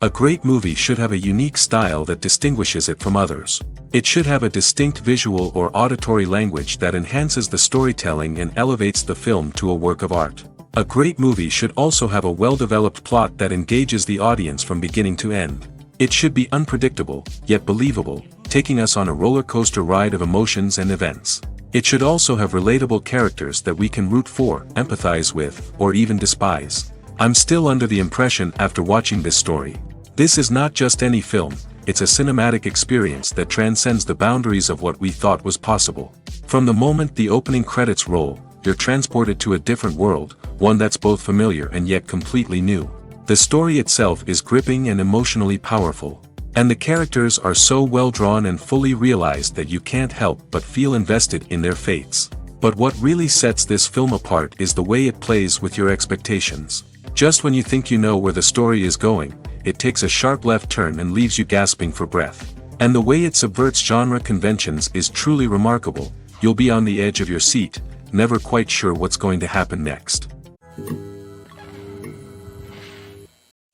A great movie should have a unique style that distinguishes it from others. It should have a distinct visual or auditory language that enhances the storytelling and elevates the film to a work of art. A great movie should also have a well-developed plot that engages the audience from beginning to end. It should be unpredictable, yet believable, taking us on a roller coaster ride of emotions and events. It should also have relatable characters that we can root for, empathize with, or even despise. I'm still under the impression after watching this story. This is not just any film, it's a cinematic experience that transcends the boundaries of what we thought was possible. From the moment the opening credits roll, you're transported to a different world, one that's both familiar and yet completely new. The story itself is gripping and emotionally powerful. And the characters are so well drawn and fully realized that you can't help but feel invested in their fates. But what really sets this film apart is the way it plays with your expectations. Just when you think you know where the story is going, it takes a sharp left turn and leaves you gasping for breath. And the way it subverts genre conventions is truly remarkable. You'll be on the edge of your seat, never quite sure what's going to happen next.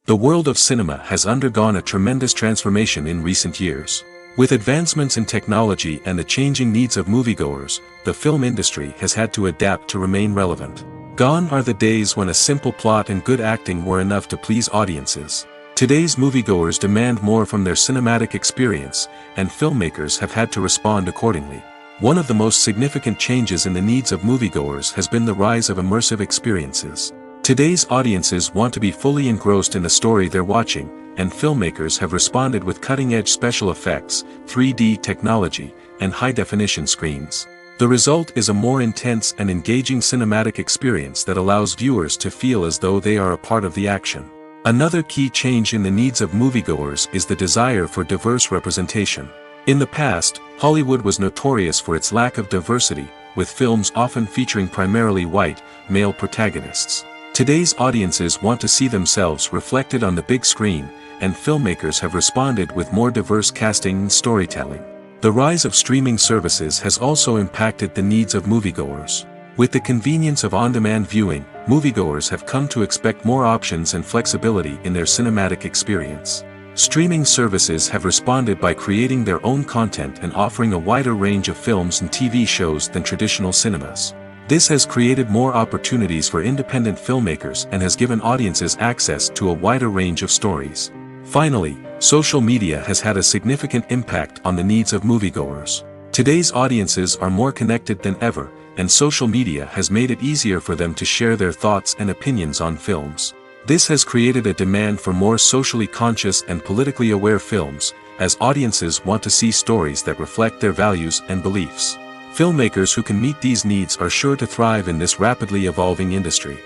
The world of cinema has undergone a tremendous transformation in recent years. With advancements in technology and the changing needs of moviegoers, the film industry has had to adapt to remain relevant. Gone are the days when a simple plot and good acting were enough to please audiences. Today's moviegoers demand more from their cinematic experience, and filmmakers have had to respond accordingly. One of the most significant changes in the needs of moviegoers has been the rise of immersive experiences. Today's audiences want to be fully engrossed in the story they're watching, and filmmakers have responded with cutting-edge special effects, 3D technology, and high-definition screens. The result is a more intense and engaging cinematic experience that allows viewers to feel as though they are a part of the action. Another key change in the needs of moviegoers is the desire for diverse representation. In the past, Hollywood was notorious for its lack of diversity, with films often featuring primarily white, male protagonists. Today's audiences want to see themselves reflected on the big screen, and filmmakers have responded with more diverse casting and storytelling. The rise of streaming services has also impacted the needs of moviegoers. With the convenience of on-demand viewing, moviegoers have come to expect more options and flexibility in their cinematic experience. Streaming services have responded by creating their own content and offering a wider range of films and TV shows than traditional cinemas. This has created more opportunities for independent filmmakers and has given audiences access to a wider range of stories. Finally, social media has had a significant impact on the needs of moviegoers. Today's audiences are more connected than ever, and social media has made it easier for them to share their thoughts and opinions on films. This has created a demand for more socially conscious and politically aware films, as audiences want to see stories that reflect their values and beliefs. Filmmakers who can meet these needs are sure to thrive in this rapidly evolving industry.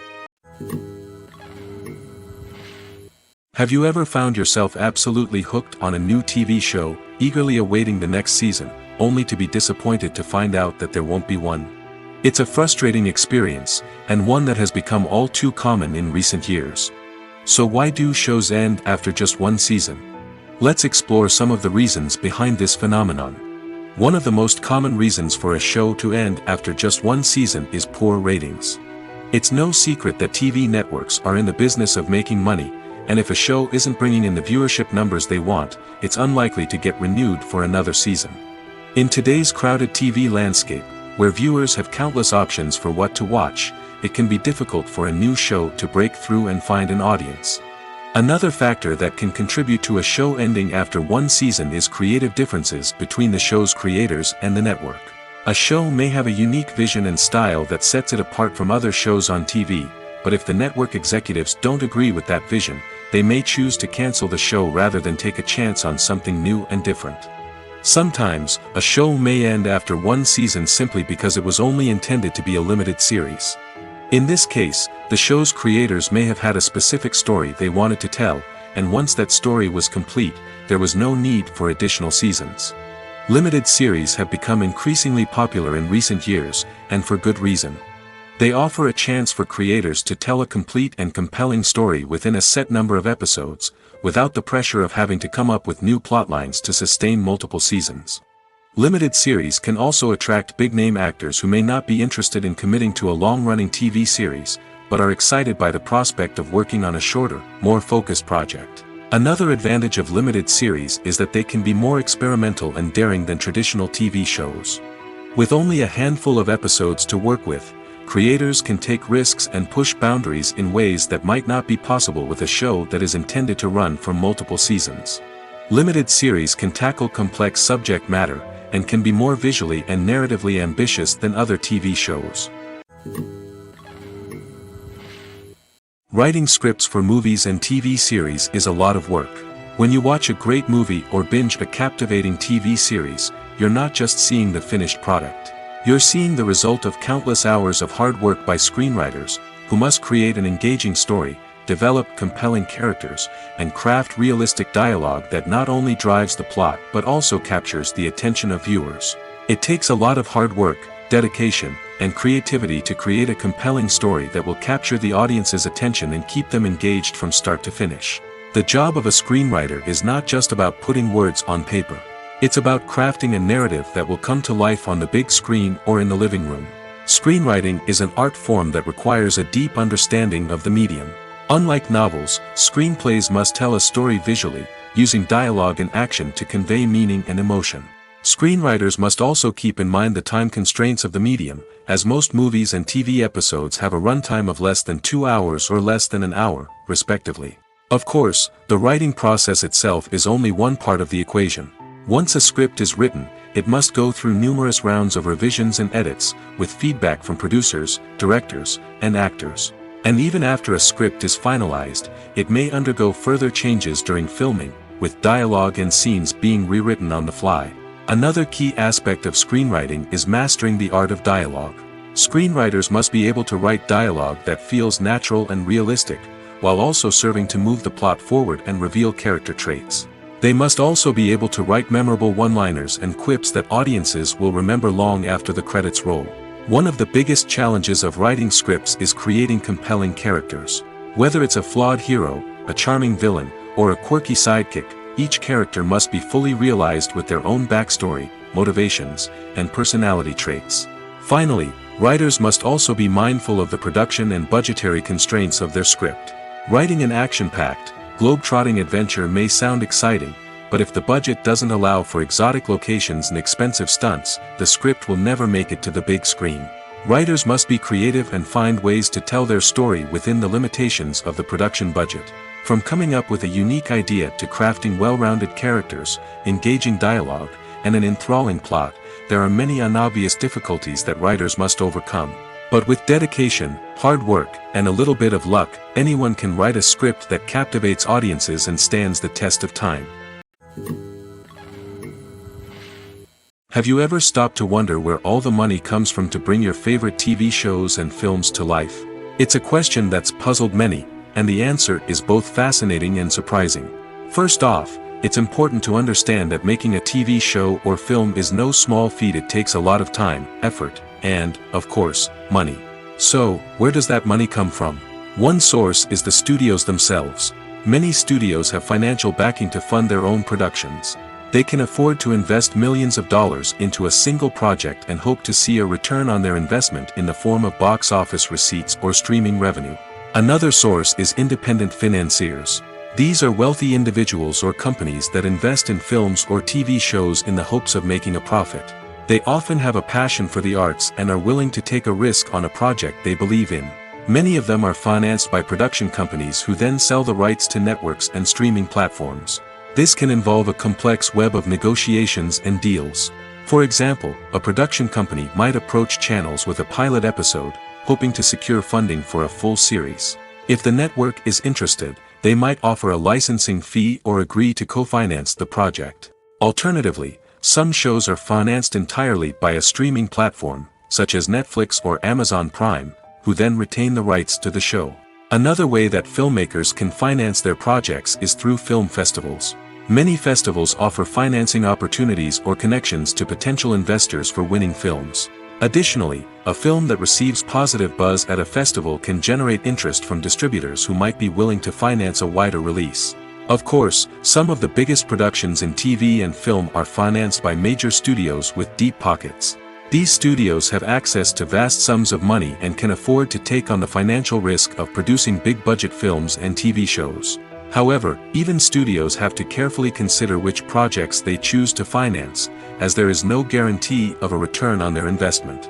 Have you ever found yourself absolutely hooked on a new TV show, eagerly awaiting the next season, only to be disappointed to find out that there won't be one? It's a frustrating experience, and one that has become all too common in recent years. So why do shows end after just one season? Let's explore some of the reasons behind this phenomenon. One of the most common reasons for a show to end after just one season is poor ratings. It's no secret that TV networks are in the business of making money, and if a show isn't bringing in the viewership numbers they want, it's unlikely to get renewed for another season. In today's crowded TV landscape, where viewers have countless options for what to watch, it can be difficult for a new show to break through and find an audience. Another factor that can contribute to a show ending after one season is creative differences between the show's creators and the network. A show may have a unique vision and style that sets it apart from other shows on TV, but if the network executives don't agree with that vision, they may choose to cancel the show rather than take a chance on something new and different. Sometimes, a show may end after one season simply because it was only intended to be a limited series. In this case, the show's creators may have had a specific story they wanted to tell, and once that story was complete, there was no need for additional seasons. Limited series have become increasingly popular in recent years, and for good reason. They offer a chance for creators to tell a complete and compelling story within a set number of episodes, without the pressure of having to come up with new plotlines to sustain multiple seasons. Limited series can also attract big-name actors who may not be interested in committing to a long-running TV series, but are excited by the prospect of working on a shorter, more focused project. Another advantage of limited series is that they can be more experimental and daring than traditional TV shows. With only a handful of episodes to work with, creators can take risks and push boundaries in ways that might not be possible with a show that is intended to run for multiple seasons. Limited series can tackle complex subject matter, and can be more visually and narratively ambitious than other TV shows. Writing scripts for movies and TV series is a lot of work. When you watch a great movie or binge a captivating TV series, you're not just seeing the finished product. You're seeing the result of countless hours of hard work by screenwriters, who must create an engaging story, develop compelling characters, and craft realistic dialogue that not only drives the plot but also captures the attention of viewers. It takes a lot of hard work, dedication, and creativity to create a compelling story that will capture the audience's attention and keep them engaged from start to finish. The job of a screenwriter is not just about putting words on paper. It's about crafting a narrative that will come to life on the big screen or in the living room. Screenwriting is an art form that requires a deep understanding of the medium. Unlike novels, screenplays must tell a story visually, using dialogue and action to convey meaning and emotion. Screenwriters must also keep in mind the time constraints of the medium, as most movies and TV episodes have a runtime of less than 2 hours or less than an hour, respectively. Of course, the writing process itself is only one part of the equation. Once a script is written, it must go through numerous rounds of revisions and edits, with feedback from producers, directors, and actors. And even after a script is finalized, it may undergo further changes during filming, with dialogue and scenes being rewritten on the fly. Another key aspect of screenwriting is mastering the art of dialogue. Screenwriters must be able to write dialogue that feels natural and realistic, while also serving to move the plot forward and reveal character traits. They must also be able to write memorable one-liners and quips that audiences will remember long after the credits roll. One of the biggest challenges of writing scripts is creating compelling characters. Whether it's a flawed hero, a charming villain, or a quirky sidekick, each character must be fully realized with their own backstory, motivations, and personality traits. Finally, writers must also be mindful of the production and budgetary constraints of their script. Writing an action-packed, globe-trotting adventure may sound exciting, but if the budget doesn't allow for exotic locations and expensive stunts, the script will never make it to the big screen. Writers must be creative and find ways to tell their story within the limitations of the production budget. From coming up with a unique idea to crafting well-rounded characters, engaging dialogue, and an enthralling plot, there are many unobvious difficulties that writers must overcome. But with dedication, hard work, and a little bit of luck, anyone can write a script that captivates audiences and stands the test of time. Have you ever stopped to wonder where all the money comes from to bring your favorite TV shows and films to life? It's a question that's puzzled many, and the answer is both fascinating and surprising. First off, it's important to understand that making a TV show or film is no small feat. It takes a lot of time, effort, and, of course, money. So, where does that money come from? One source is the studios themselves. Many studios have financial backing to fund their own productions. They can afford to invest millions of dollars into a single project and hope to see a return on their investment in the form of box office receipts or streaming revenue. Another source is independent financiers. These are wealthy individuals or companies that invest in films or TV shows in the hopes of making a profit. They often have a passion for the arts and are willing to take a risk on a project they believe in. Many of them are financed by production companies who then sell the rights to networks and streaming platforms. This can involve a complex web of negotiations and deals. For example, a production company might approach channels with a pilot episode, hoping to secure funding for a full series. If the network is interested, they might offer a licensing fee or agree to co-finance the project. Alternatively, some shows are financed entirely by a streaming platform, such as Netflix or Amazon Prime, who then retain the rights to the show. Another way that filmmakers can finance their projects is through film festivals. Many festivals offer financing opportunities or connections to potential investors for winning films. Additionally, a film that receives positive buzz at a festival can generate interest from distributors who might be willing to finance a wider release. Of course, some of the biggest productions in TV and film are financed by major studios with deep pockets. These studios have access to vast sums of money and can afford to take on the financial risk of producing big-budget films and TV shows. However, even studios have to carefully consider which projects they choose to finance, as there is no guarantee of a return on their investment.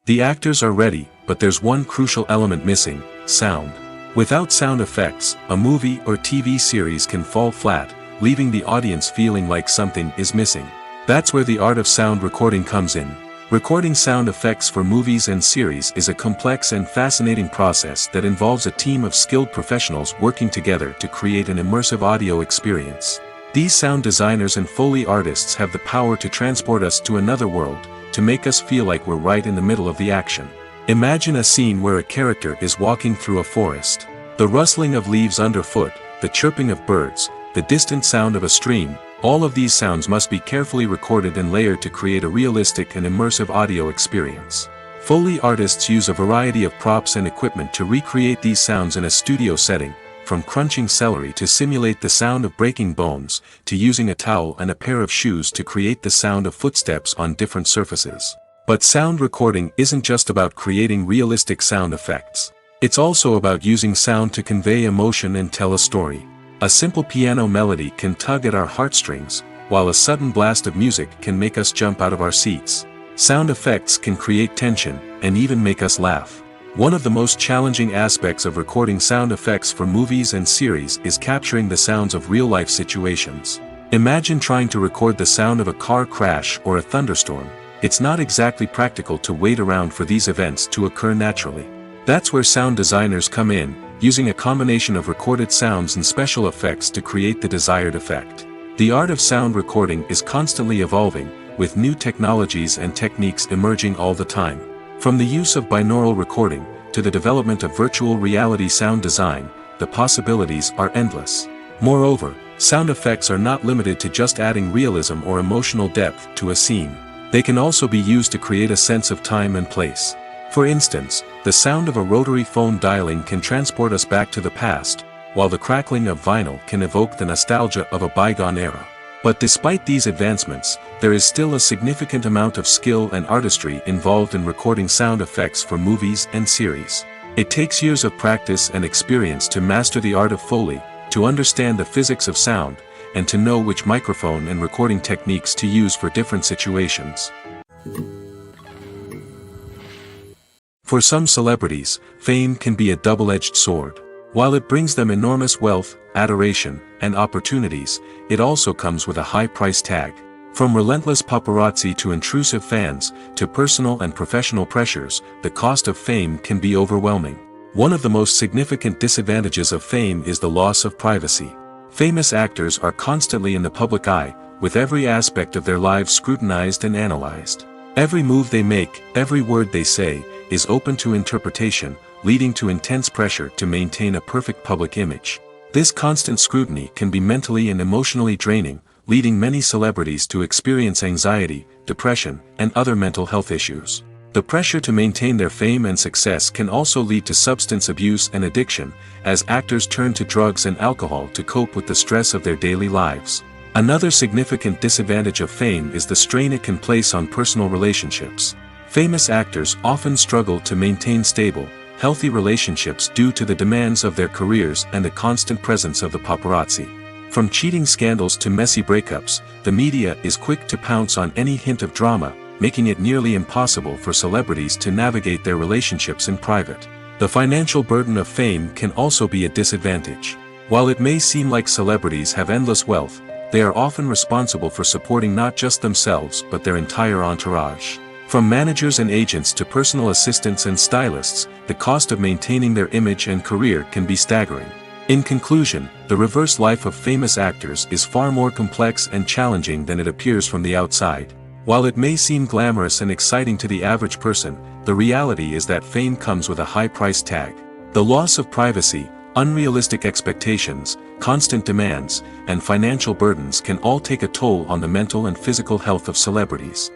The actors are ready, but there's one crucial element missing: sound. Without sound effects, a movie or TV series can fall flat, leaving the audience feeling like something is missing. That's where the art of sound recording comes in. Recording sound effects for movies and series is a complex and fascinating process that involves a team of skilled professionals working together to create an immersive audio experience. These sound designers and Foley artists have the power to transport us to another world, to make us feel like we're right in the middle of the action. Imagine a scene where a character is walking through a forest. The rustling of leaves underfoot, the chirping of birds, the distant sound of a stream, all of these sounds must be carefully recorded and layered to create a realistic and immersive audio experience. Foley artists use a variety of props and equipment to recreate these sounds in a studio setting, from crunching celery to simulate the sound of breaking bones, to using a towel and a pair of shoes to create the sound of footsteps on different surfaces. But sound recording isn't just about creating realistic sound effects. It's also about using sound to convey emotion and tell a story. A simple piano melody can tug at our heartstrings, while a sudden blast of music can make us jump out of our seats. Sound effects can create tension, and even make us laugh. One of the most challenging aspects of recording sound effects for movies and series is capturing the sounds of real-life situations. Imagine trying to record the sound of a car crash or a thunderstorm. It's not exactly practical to wait around for these events to occur naturally. That's where sound designers come in, using a combination of recorded sounds and special effects to create the desired effect. The art of sound recording is constantly evolving, with new technologies and techniques emerging all the time. From the use of binaural recording, to the development of virtual reality sound design, the possibilities are endless. Moreover, sound effects are not limited to just adding realism or emotional depth to a scene. They can also be used to create a sense of time and place. For instance, the sound of a rotary phone dialing can transport us back to the past, while the crackling of vinyl can evoke the nostalgia of a bygone era. But despite these advancements, there is still a significant amount of skill and artistry involved in recording sound effects for movies and series. It takes years of practice and experience to master the art of Foley, to understand the physics of sound, and to know which microphone and recording techniques to use for different situations. For some celebrities, fame can be a double-edged sword. While it brings them enormous wealth, adoration, and opportunities, it also comes with a high price tag. From relentless paparazzi to intrusive fans, to personal and professional pressures, the cost of fame can be overwhelming. One of the most significant disadvantages of fame is the loss of privacy. Famous actors are constantly in the public eye, with every aspect of their lives scrutinized and analyzed. Every move they make, every word they say, is open to interpretation, leading to intense pressure to maintain a perfect public image. This constant scrutiny can be mentally and emotionally draining, leading many celebrities to experience anxiety, depression, and other mental health issues. The pressure to maintain their fame and success can also lead to substance abuse and addiction, as actors turn to drugs and alcohol to cope with the stress of their daily lives. Another significant disadvantage of fame is the strain it can place on personal relationships. Famous actors often struggle to maintain stable, healthy relationships due to the demands of their careers and the constant presence of the paparazzi. From cheating scandals to messy breakups, the media is quick to pounce on any hint of drama, making it nearly impossible for celebrities to navigate their relationships in private. The financial burden of fame can also be a disadvantage. While it may seem like celebrities have endless wealth, they are often responsible for supporting not just themselves but their entire entourage. From managers and agents to personal assistants and stylists, the cost of maintaining their image and career can be staggering. In conclusion, the reverse life of famous actors is far more complex and challenging than it appears from the outside. While it may seem glamorous and exciting to the average person, the reality is that fame comes with a high price tag. The loss of privacy, unrealistic expectations, constant demands, and financial burdens can all take a toll on the mental and physical health of celebrities.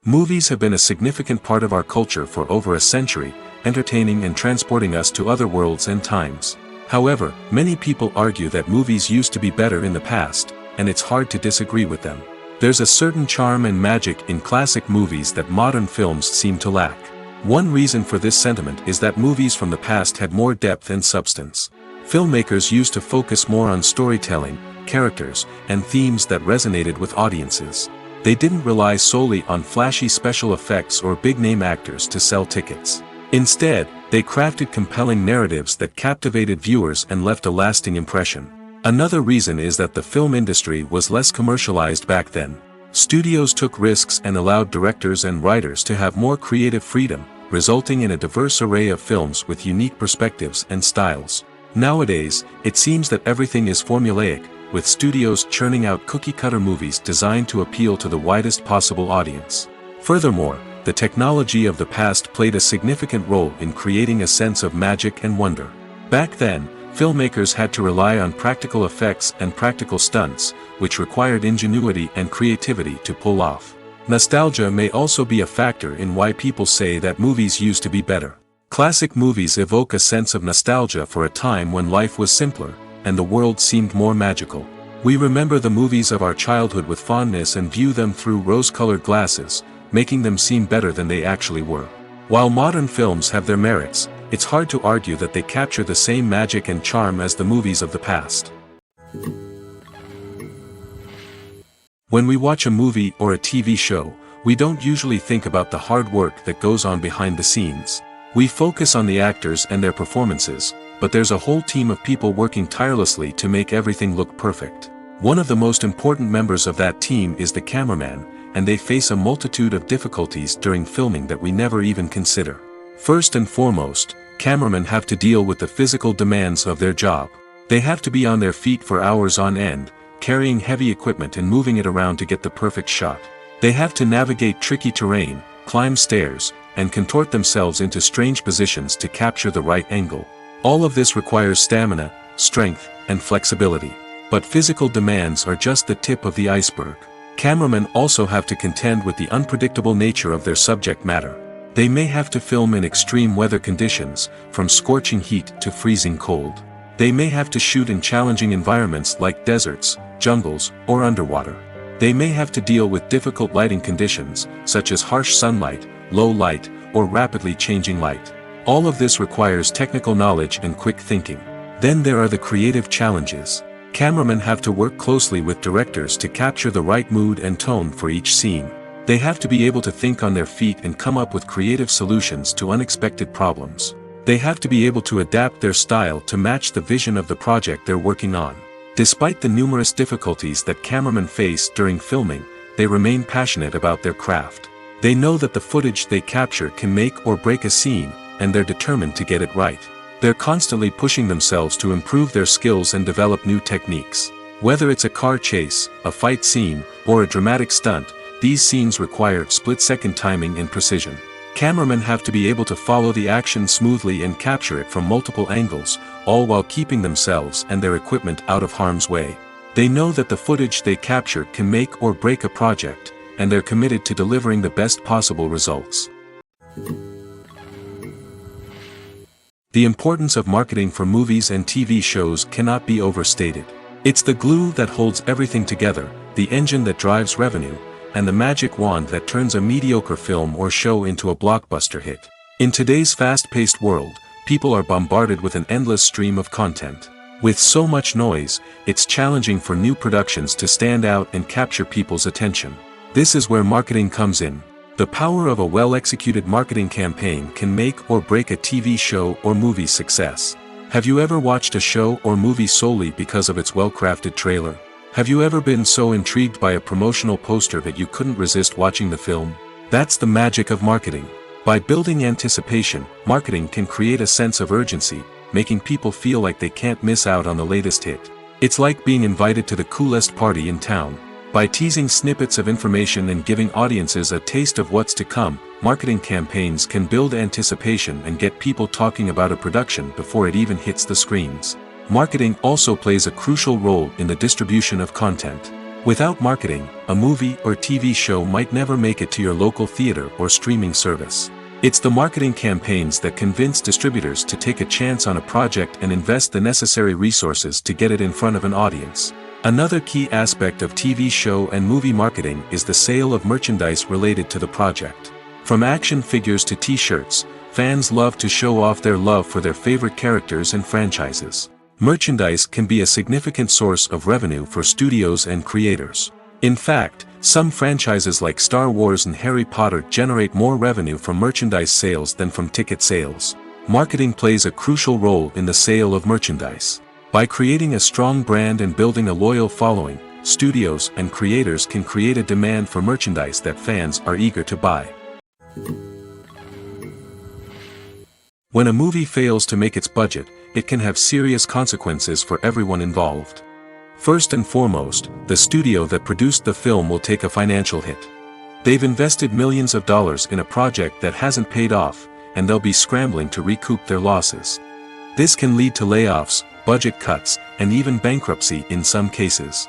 Movies have been a significant part of our culture for over a century, entertaining and transporting us to other worlds and times. However, many people argue that movies used to be better in the past, and it's hard to disagree with them. There's a certain charm and magic in classic movies that modern films seem to lack. One reason for this sentiment is that movies from the past had more depth and substance. Filmmakers used to focus more on storytelling, characters, and themes that resonated with audiences. They didn't rely solely on flashy special effects or big-name actors to sell tickets. Instead, they crafted compelling narratives that captivated viewers and left a lasting impression. Another reason is that the film industry was less commercialized back then. Studios took risks and allowed directors and writers to have more creative freedom, resulting in a diverse array of films with unique perspectives and styles. Nowadays, it seems that everything is formulaic, with studios churning out cookie-cutter movies designed to appeal to the widest possible audience. Furthermore, the technology of the past played a significant role in creating a sense of magic and wonder. Back then, filmmakers had to rely on practical effects and practical stunts, which required ingenuity and creativity to pull off. Nostalgia may also be a factor in why people say that movies used to be better. Classic movies evoke a sense of nostalgia for a time when life was simpler, and the world seemed more magical. We remember the movies of our childhood with fondness and view them through rose-colored glasses, making them seem better than they actually were. While modern films have their merits, it's hard to argue that they capture the same magic and charm as the movies of the past. When we watch a movie or a TV show, we don't usually think about the hard work that goes on behind the scenes. We focus on the actors and their performances, but there's a whole team of people working tirelessly to make everything look perfect. One of the most important members of that team is the cameraman, and they face a multitude of difficulties during filming that we never even consider. First and foremost, cameramen have to deal with the physical demands of their job. They have to be on their feet for hours on end, carrying heavy equipment and moving it around to get the perfect shot. They have to navigate tricky terrain, climb stairs, and contort themselves into strange positions to capture the right angle. All of this requires stamina, strength, and flexibility. But physical demands are just the tip of the iceberg. Cameramen also have to contend with the unpredictable nature of their subject matter. They may have to film in extreme weather conditions, from scorching heat to freezing cold. They may have to shoot in challenging environments like deserts, jungles, or underwater. They may have to deal with difficult lighting conditions, such as harsh sunlight, low light, or rapidly changing light. All of this requires technical knowledge and quick thinking. Then there are the creative challenges. Cameramen have to work closely with directors to capture the right mood and tone for each scene. They have to be able to think on their feet and come up with creative solutions to unexpected problems. They have to be able to adapt their style to match the vision of the project they're working on. Despite the numerous difficulties that cameramen face during filming, they remain passionate about their craft. They know that the footage they capture can make or break a scene, and they're determined to get it right. They're constantly pushing themselves to improve their skills and develop new techniques. Whether it's a car chase, a fight scene, or a dramatic stunt, these scenes require split-second timing and precision. Cameramen have to be able to follow the action smoothly and capture it from multiple angles, all while keeping themselves and their equipment out of harm's way. They know that the footage they capture can make or break a project, and they're committed to delivering the best possible results. The importance of marketing for movies and TV shows cannot be overstated. It's the glue that holds everything together, the engine that drives revenue, and the magic wand that turns a mediocre film or show into a blockbuster hit. In today's fast-paced world, people are bombarded with an endless stream of content. With so much noise, it's challenging for new productions to stand out and capture people's attention. This is where marketing comes in. The power of a well-executed marketing campaign can make or break a TV show or movie's success. Have you ever watched a show or movie solely because of its well-crafted trailer? Have you ever been so intrigued by a promotional poster that you couldn't resist watching the film? That's the magic of marketing. By building anticipation, marketing can create a sense of urgency, making people feel like they can't miss out on the latest hit. It's like being invited to the coolest party in town. By teasing snippets of information and giving audiences a taste of what's to come, marketing campaigns can build anticipation and get people talking about a production before it even hits the screens. Marketing also plays a crucial role in the distribution of content. Without marketing, a movie or TV show might never make it to your local theater or streaming service. It's the marketing campaigns that convince distributors to take a chance on a project and invest the necessary resources to get it in front of an audience. Another key aspect of TV show and movie marketing is the sale of merchandise related to the project. From action figures to t-shirts, fans love to show off their love for their favorite characters and franchises. Merchandise can be a significant source of revenue for studios and creators. In fact, some franchises like Star Wars and Harry Potter generate more revenue from merchandise sales than from ticket sales. Marketing plays a crucial role in the sale of merchandise. By creating a strong brand and building a loyal following, studios and creators can create a demand for merchandise that fans are eager to buy. When a movie fails to make its budget, it can have serious consequences for everyone involved. First and foremost, the studio that produced the film will take a financial hit. They've invested millions of dollars in a project that hasn't paid off, and they'll be scrambling to recoup their losses. This can lead to layoffs, budget cuts, and even bankruptcy in some cases.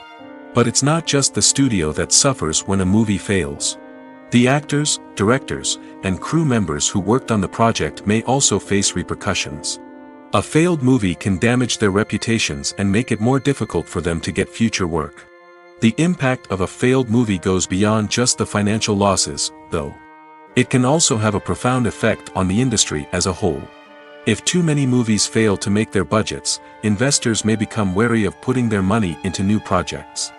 But it's not just the studio that suffers when a movie fails. The actors, directors, and crew members who worked on the project may also face repercussions. A failed movie can damage their reputations and make it more difficult for them to get future work. The impact of a failed movie goes beyond just the financial losses, though. It can also have a profound effect on the industry as a whole. If too many movies fail to make their budgets, investors may become wary of putting their money into new projects.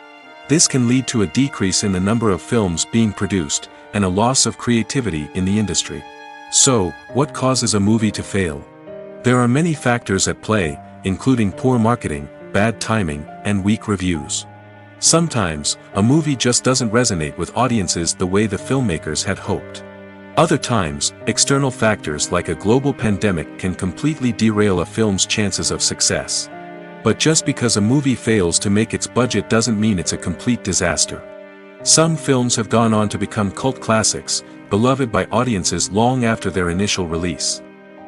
This can lead to a decrease in the number of films being produced, and a loss of creativity in the industry. So, what causes a movie to fail? There are many factors at play, including poor marketing, bad timing, and weak reviews. Sometimes, a movie just doesn't resonate with audiences the way the filmmakers had hoped. Other times, external factors like a global pandemic can completely derail a film's chances of success. But just because a movie fails to make its budget doesn't mean it's a complete disaster. Some films have gone on to become cult classics, beloved by audiences long after their initial release.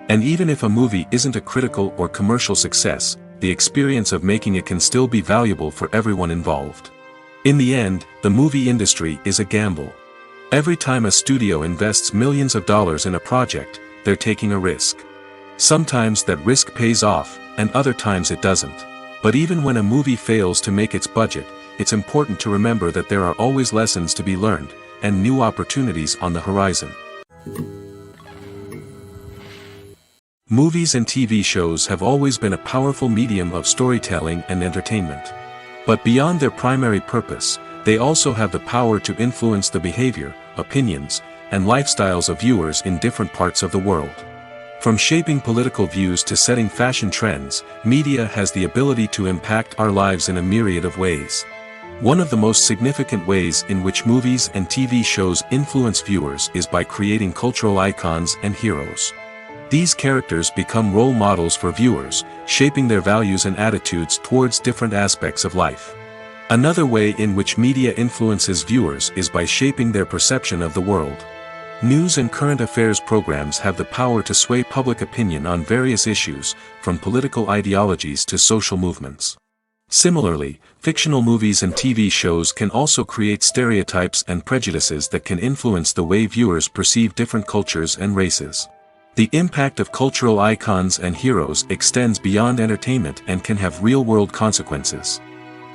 And even if a movie isn't a critical or commercial success, the experience of making it can still be valuable for everyone involved. In the end, the movie industry is a gamble. Every time a studio invests millions of dollars in a project, they're taking a risk. Sometimes that risk pays off, and other times it doesn't. But even when a movie fails to make its budget, it's important to remember that there are always lessons to be learned, and new opportunities on the horizon. Movies and TV shows have always been a powerful medium of storytelling and entertainment. But beyond their primary purpose, they also have the power to influence the behavior, opinions, and lifestyles of viewers in different parts of the world. From shaping political views to setting fashion trends, media has the ability to impact our lives in a myriad of ways. One of the most significant ways in which movies and TV shows influence viewers is by creating cultural icons and heroes. These characters become role models for viewers, shaping their values and attitudes towards different aspects of life. Another way in which media influences viewers is by shaping their perception of the world. News and current affairs programs have the power to sway public opinion on various issues, from political ideologies to social movements. Similarly, fictional movies and TV shows can also create stereotypes and prejudices that can influence the way viewers perceive different cultures and races. The impact of cultural icons and heroes extends beyond entertainment and can have real-world consequences.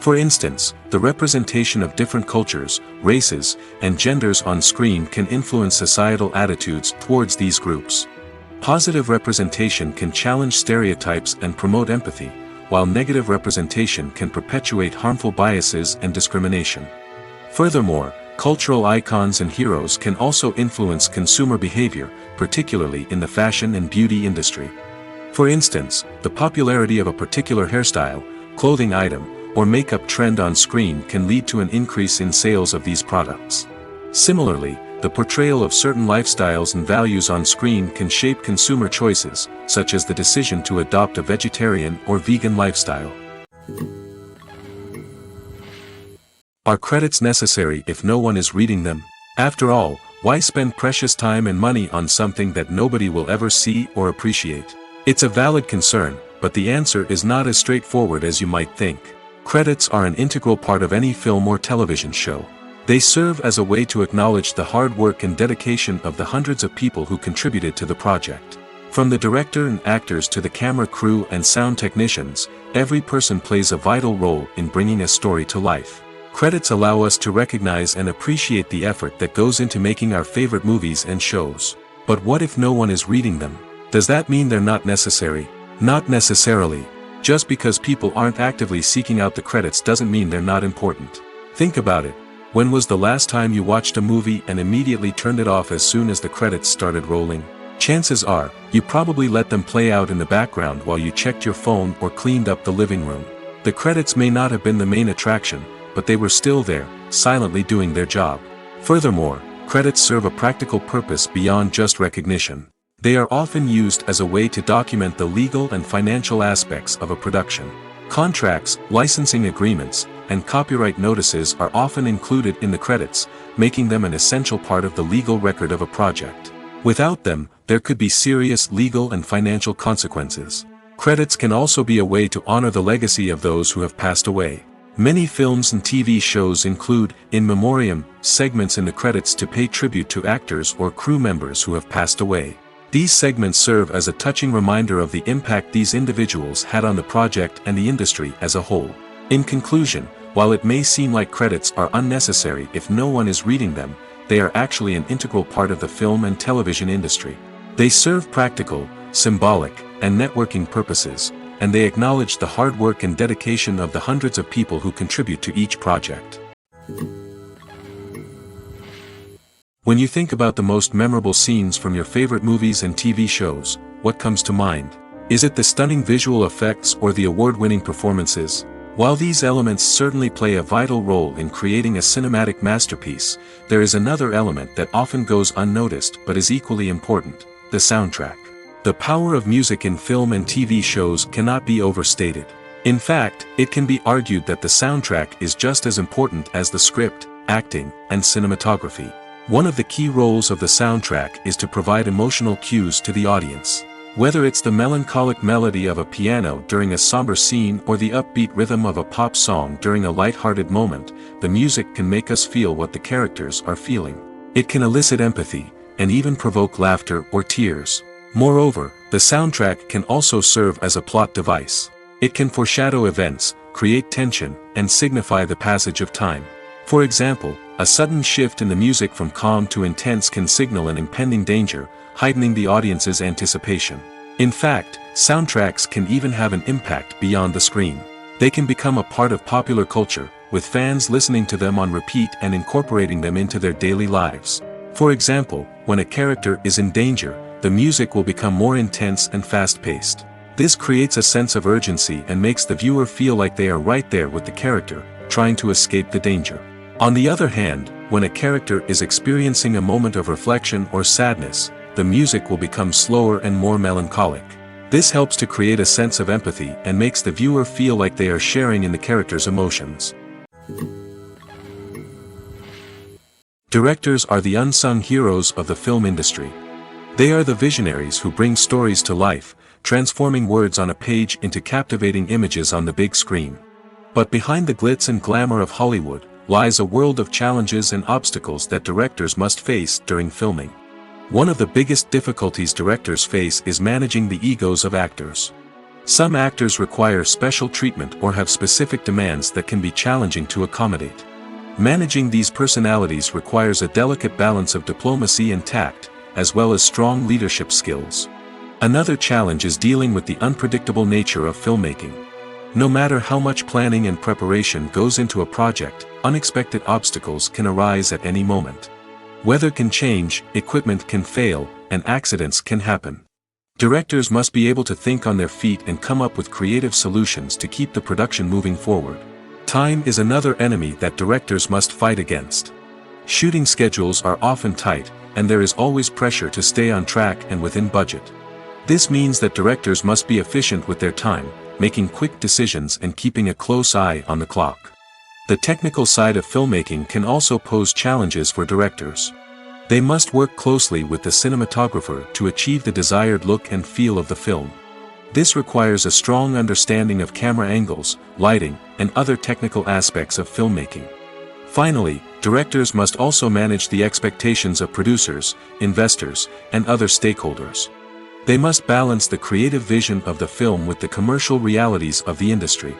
For instance, the representation of different cultures, races, and genders on screen can influence societal attitudes towards these groups. Positive representation can challenge stereotypes and promote empathy, while negative representation can perpetuate harmful biases and discrimination. Furthermore, cultural icons and heroes can also influence consumer behavior, particularly in the fashion and beauty industry. For instance, the popularity of a particular hairstyle, clothing item, or makeup trend on screen can lead to an increase in sales of these products. Similarly, the portrayal of certain lifestyles and values on screen can shape consumer choices, such as the decision to adopt a vegetarian or vegan lifestyle. Are credits necessary if no one is reading them? After all, why spend precious time and money on something that nobody will ever see or appreciate? It's a valid concern, but the answer is not as straightforward as you might think. Credits are an integral part of any film or television show. They serve as a way to acknowledge the hard work and dedication of the hundreds of people who contributed to the project. From the director and actors to the camera crew and sound technicians, every person plays a vital role in bringing a story to life. Credits allow us to recognize and appreciate the effort that goes into making our favorite movies and shows. But what if no one is reading them? Does that mean they're not necessary? Not necessarily. Just because people aren't actively seeking out the credits doesn't mean they're not important. Think about it. When was the last time you watched a movie and immediately turned it off as soon as the credits started rolling? Chances are, you probably let them play out in the background while you checked your phone or cleaned up the living room. The credits may not have been the main attraction, but they were still there, silently doing their job. Furthermore, credits serve a practical purpose beyond just recognition. They are often used as a way to document the legal and financial aspects of a production. Contracts, licensing agreements, and copyright notices are often included in the credits, making them an essential part of the legal record of a project. Without them, there could be serious legal and financial consequences. Credits can also be a way to honor the legacy of those who have passed away. Many films and TV shows include, in memoriam, segments in the credits to pay tribute to actors or crew members who have passed away. These segments serve as a touching reminder of the impact these individuals had on the project and the industry as a whole. In conclusion, while it may seem like credits are unnecessary if no one is reading them, they are actually an integral part of the film and television industry. They serve practical, symbolic, and networking purposes, and they acknowledge the hard work and dedication of the hundreds of people who contribute to each project. When you think about the most memorable scenes from your favorite movies and TV shows, what comes to mind? Is it the stunning visual effects or the award-winning performances? While these elements certainly play a vital role in creating a cinematic masterpiece, there is another element that often goes unnoticed but is equally important: the soundtrack. The power of music in film and TV shows cannot be overstated. In fact, it can be argued that the soundtrack is just as important as the script, acting, and cinematography. One of the key roles of the soundtrack is to provide emotional cues to the audience. Whether it's the melancholic melody of a piano during a somber scene or the upbeat rhythm of a pop song during a light-hearted moment, the music can make us feel what the characters are feeling. It can elicit empathy, and even provoke laughter or tears. Moreover, the soundtrack can also serve as a plot device. It can foreshadow events, create tension, and signify the passage of time. For example, a sudden shift in the music from calm to intense can signal an impending danger, heightening the audience's anticipation. In fact, soundtracks can even have an impact beyond the screen. They can become a part of popular culture, with fans listening to them on repeat and incorporating them into their daily lives. For example, when a character is in danger, the music will become more intense and fast-paced. This creates a sense of urgency and makes the viewer feel like they are right there with the character, trying to escape the danger. On the other hand, when a character is experiencing a moment of reflection or sadness, the music will become slower and more melancholic. This helps to create a sense of empathy and makes the viewer feel like they are sharing in the character's emotions. Directors are the unsung heroes of the film industry. They are the visionaries who bring stories to life, transforming words on a page into captivating images on the big screen. But behind the glitz and glamour of Hollywood lies a world of challenges and obstacles that directors must face during filming. One of the biggest difficulties directors face is managing the egos of actors. Some actors require special treatment or have specific demands that can be challenging to accommodate. Managing these personalities requires a delicate balance of diplomacy and tact, as well as strong leadership skills. Another challenge is dealing with the unpredictable nature of filmmaking. No matter how much planning and preparation goes into a project, unexpected obstacles can arise at any moment. Weather can change, equipment can fail, and accidents can happen. Directors must be able to think on their feet and come up with creative solutions to keep the production moving forward. Time is another enemy that directors must fight against. Shooting schedules are often tight, and there is always pressure to stay on track and within budget. This means that directors must be efficient with their time, making quick decisions and keeping a close eye on the clock. The technical side of filmmaking can also pose challenges for directors. They must work closely with the cinematographer to achieve the desired look and feel of the film. This requires a strong understanding of camera angles, lighting, and other technical aspects of filmmaking. Finally, directors must also manage the expectations of producers, investors, and other stakeholders. They must balance the creative vision of the film with the commercial realities of the industry.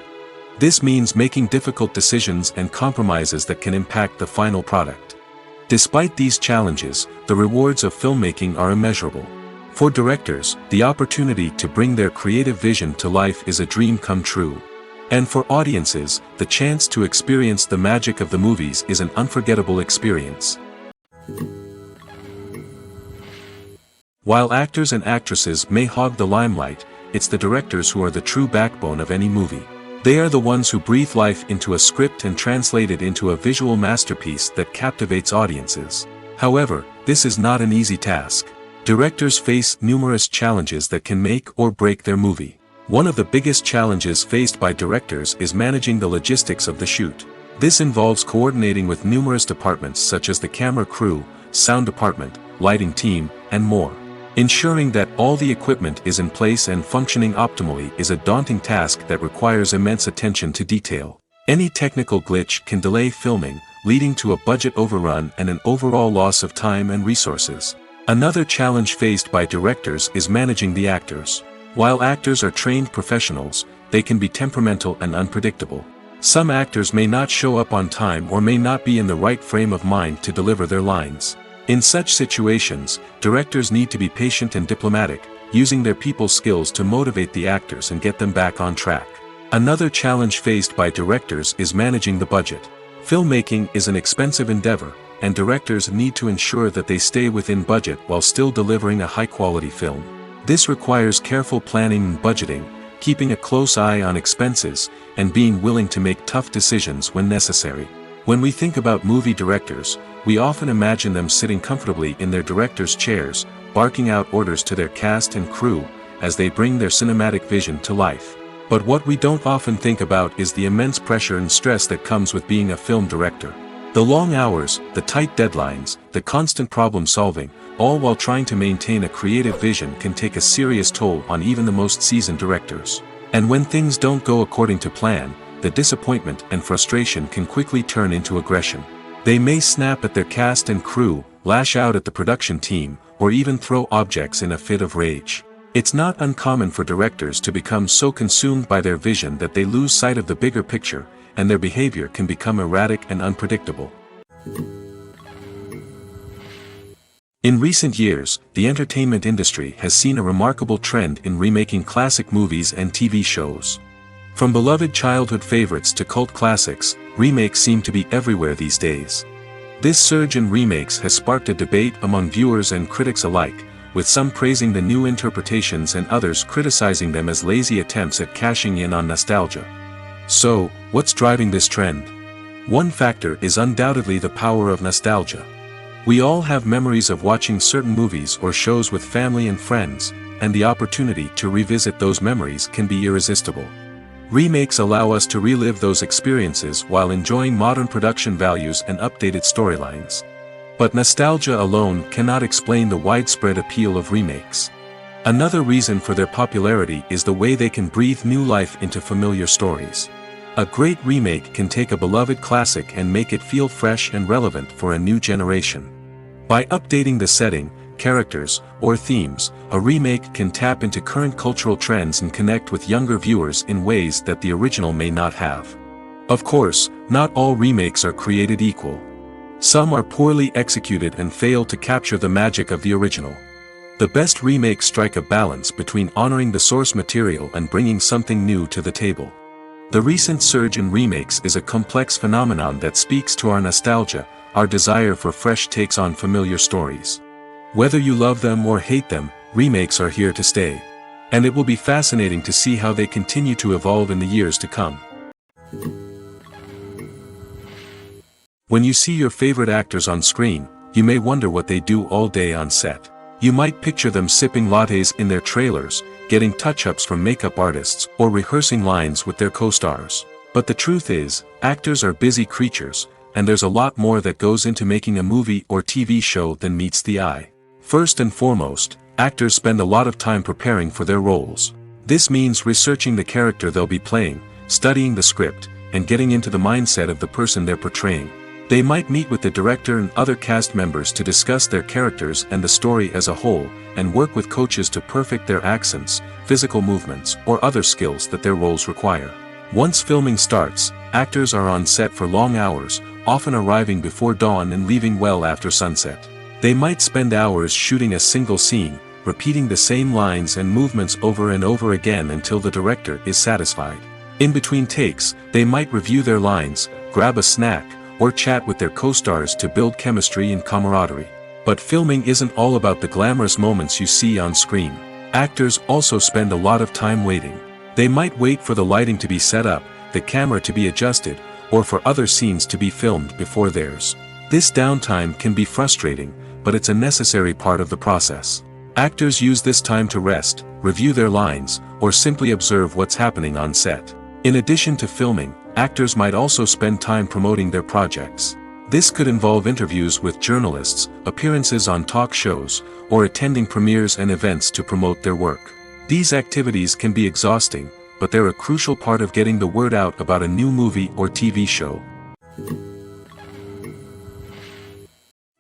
This means making difficult decisions and compromises that can impact the final product. Despite these challenges, the rewards of filmmaking are immeasurable. For directors, the opportunity to bring their creative vision to life is a dream come true. And for audiences, the chance to experience the magic of the movies is an unforgettable experience. While actors and actresses may hog the limelight, it's the directors who are the true backbone of any movie. They are the ones who breathe life into a script and translate it into a visual masterpiece that captivates audiences. However, this is not an easy task. Directors face numerous challenges that can make or break their movie. One of the biggest challenges faced by directors is managing the logistics of the shoot. This involves coordinating with numerous departments such as the camera crew, sound department, lighting team, and more. Ensuring that all the equipment is in place and functioning optimally is a daunting task that requires immense attention to detail. Any technical glitch can delay filming, leading to a budget overrun and an overall loss of time and resources. Another challenge faced by directors is managing the actors. While actors are trained professionals, they can be temperamental and unpredictable. Some actors may not show up on time or may not be in the right frame of mind to deliver their lines. In such situations, directors need to be patient and diplomatic, using their people skills to motivate the actors and get them back on track. Another challenge faced by directors is managing the budget. Filmmaking is an expensive endeavor, and directors need to ensure that they stay within budget while still delivering a high-quality film. This requires careful planning and budgeting, keeping a close eye on expenses, and being willing to make tough decisions when necessary. When we think about movie directors, we often imagine them sitting comfortably in their director's chairs, barking out orders to their cast and crew, as they bring their cinematic vision to life. But what we don't often think about is the immense pressure and stress that comes with being a film director. The long hours, the tight deadlines, the constant problem solving, all while trying to maintain a creative vision can take a serious toll on even the most seasoned directors. And when things don't go according to plan, the disappointment and frustration can quickly turn into aggression. They may snap at their cast and crew, lash out at the production team, or even throw objects in a fit of rage. It's not uncommon for directors to become so consumed by their vision that they lose sight of the bigger picture, and their behavior can become erratic and unpredictable. In recent years, the entertainment industry has seen a remarkable trend in remaking classic movies and TV shows. From beloved childhood favorites to cult classics, remakes seem to be everywhere these days. This surge in remakes has sparked a debate among viewers and critics alike, with some praising the new interpretations and others criticizing them as lazy attempts at cashing in on nostalgia. So, what's driving this trend? One factor is undoubtedly the power of nostalgia. We all have memories of watching certain movies or shows with family and friends, and the opportunity to revisit those memories can be irresistible. Remakes allow us to relive those experiences while enjoying modern production values and updated storylines. But nostalgia alone cannot explain the widespread appeal of remakes. Another reason for their popularity is the way they can breathe new life into familiar stories. A great remake can take a beloved classic and make it feel fresh and relevant for a new generation. By updating the setting, characters, or themes, a remake can tap into current cultural trends and connect with younger viewers in ways that the original may not have. Of course, not all remakes are created equal. Some are poorly executed and fail to capture the magic of the original. The best remakes strike a balance between honoring the source material and bringing something new to the table. The recent surge in remakes is a complex phenomenon that speaks to our nostalgia, our desire for fresh takes on familiar stories. Whether you love them or hate them, remakes are here to stay. And it will be fascinating to see how they continue to evolve in the years to come. When you see your favorite actors on screen, you may wonder what they do all day on set. You might picture them sipping lattes in their trailers, getting touch-ups from makeup artists, or rehearsing lines with their co-stars. But the truth is, actors are busy creatures, and there's a lot more that goes into making a movie or TV show than meets the eye. First and foremost, actors spend a lot of time preparing for their roles. This means researching the character they'll be playing, studying the script, and getting into the mindset of the person they're portraying. They might meet with the director and other cast members to discuss their characters and the story as a whole, and work with coaches to perfect their accents, physical movements, or other skills that their roles require. Once filming starts, actors are on set for long hours, often arriving before dawn and leaving well after sunset. They might spend hours shooting a single scene, repeating the same lines and movements over and over again until the director is satisfied. In between takes, they might review their lines, grab a snack, or chat with their co-stars to build chemistry and camaraderie. But filming isn't all about the glamorous moments you see on screen. Actors also spend a lot of time waiting. They might wait for the lighting to be set up, the camera to be adjusted, or for other scenes to be filmed before theirs. This downtime can be frustrating, but it's a necessary part of the process. Actors use this time to rest, review their lines, or simply observe what's happening on set. In addition to filming, actors might also spend time promoting their projects. This could involve interviews with journalists, appearances on talk shows, or attending premieres and events to promote their work. These activities can be exhausting, but they're a crucial part of getting the word out about a new movie or TV show.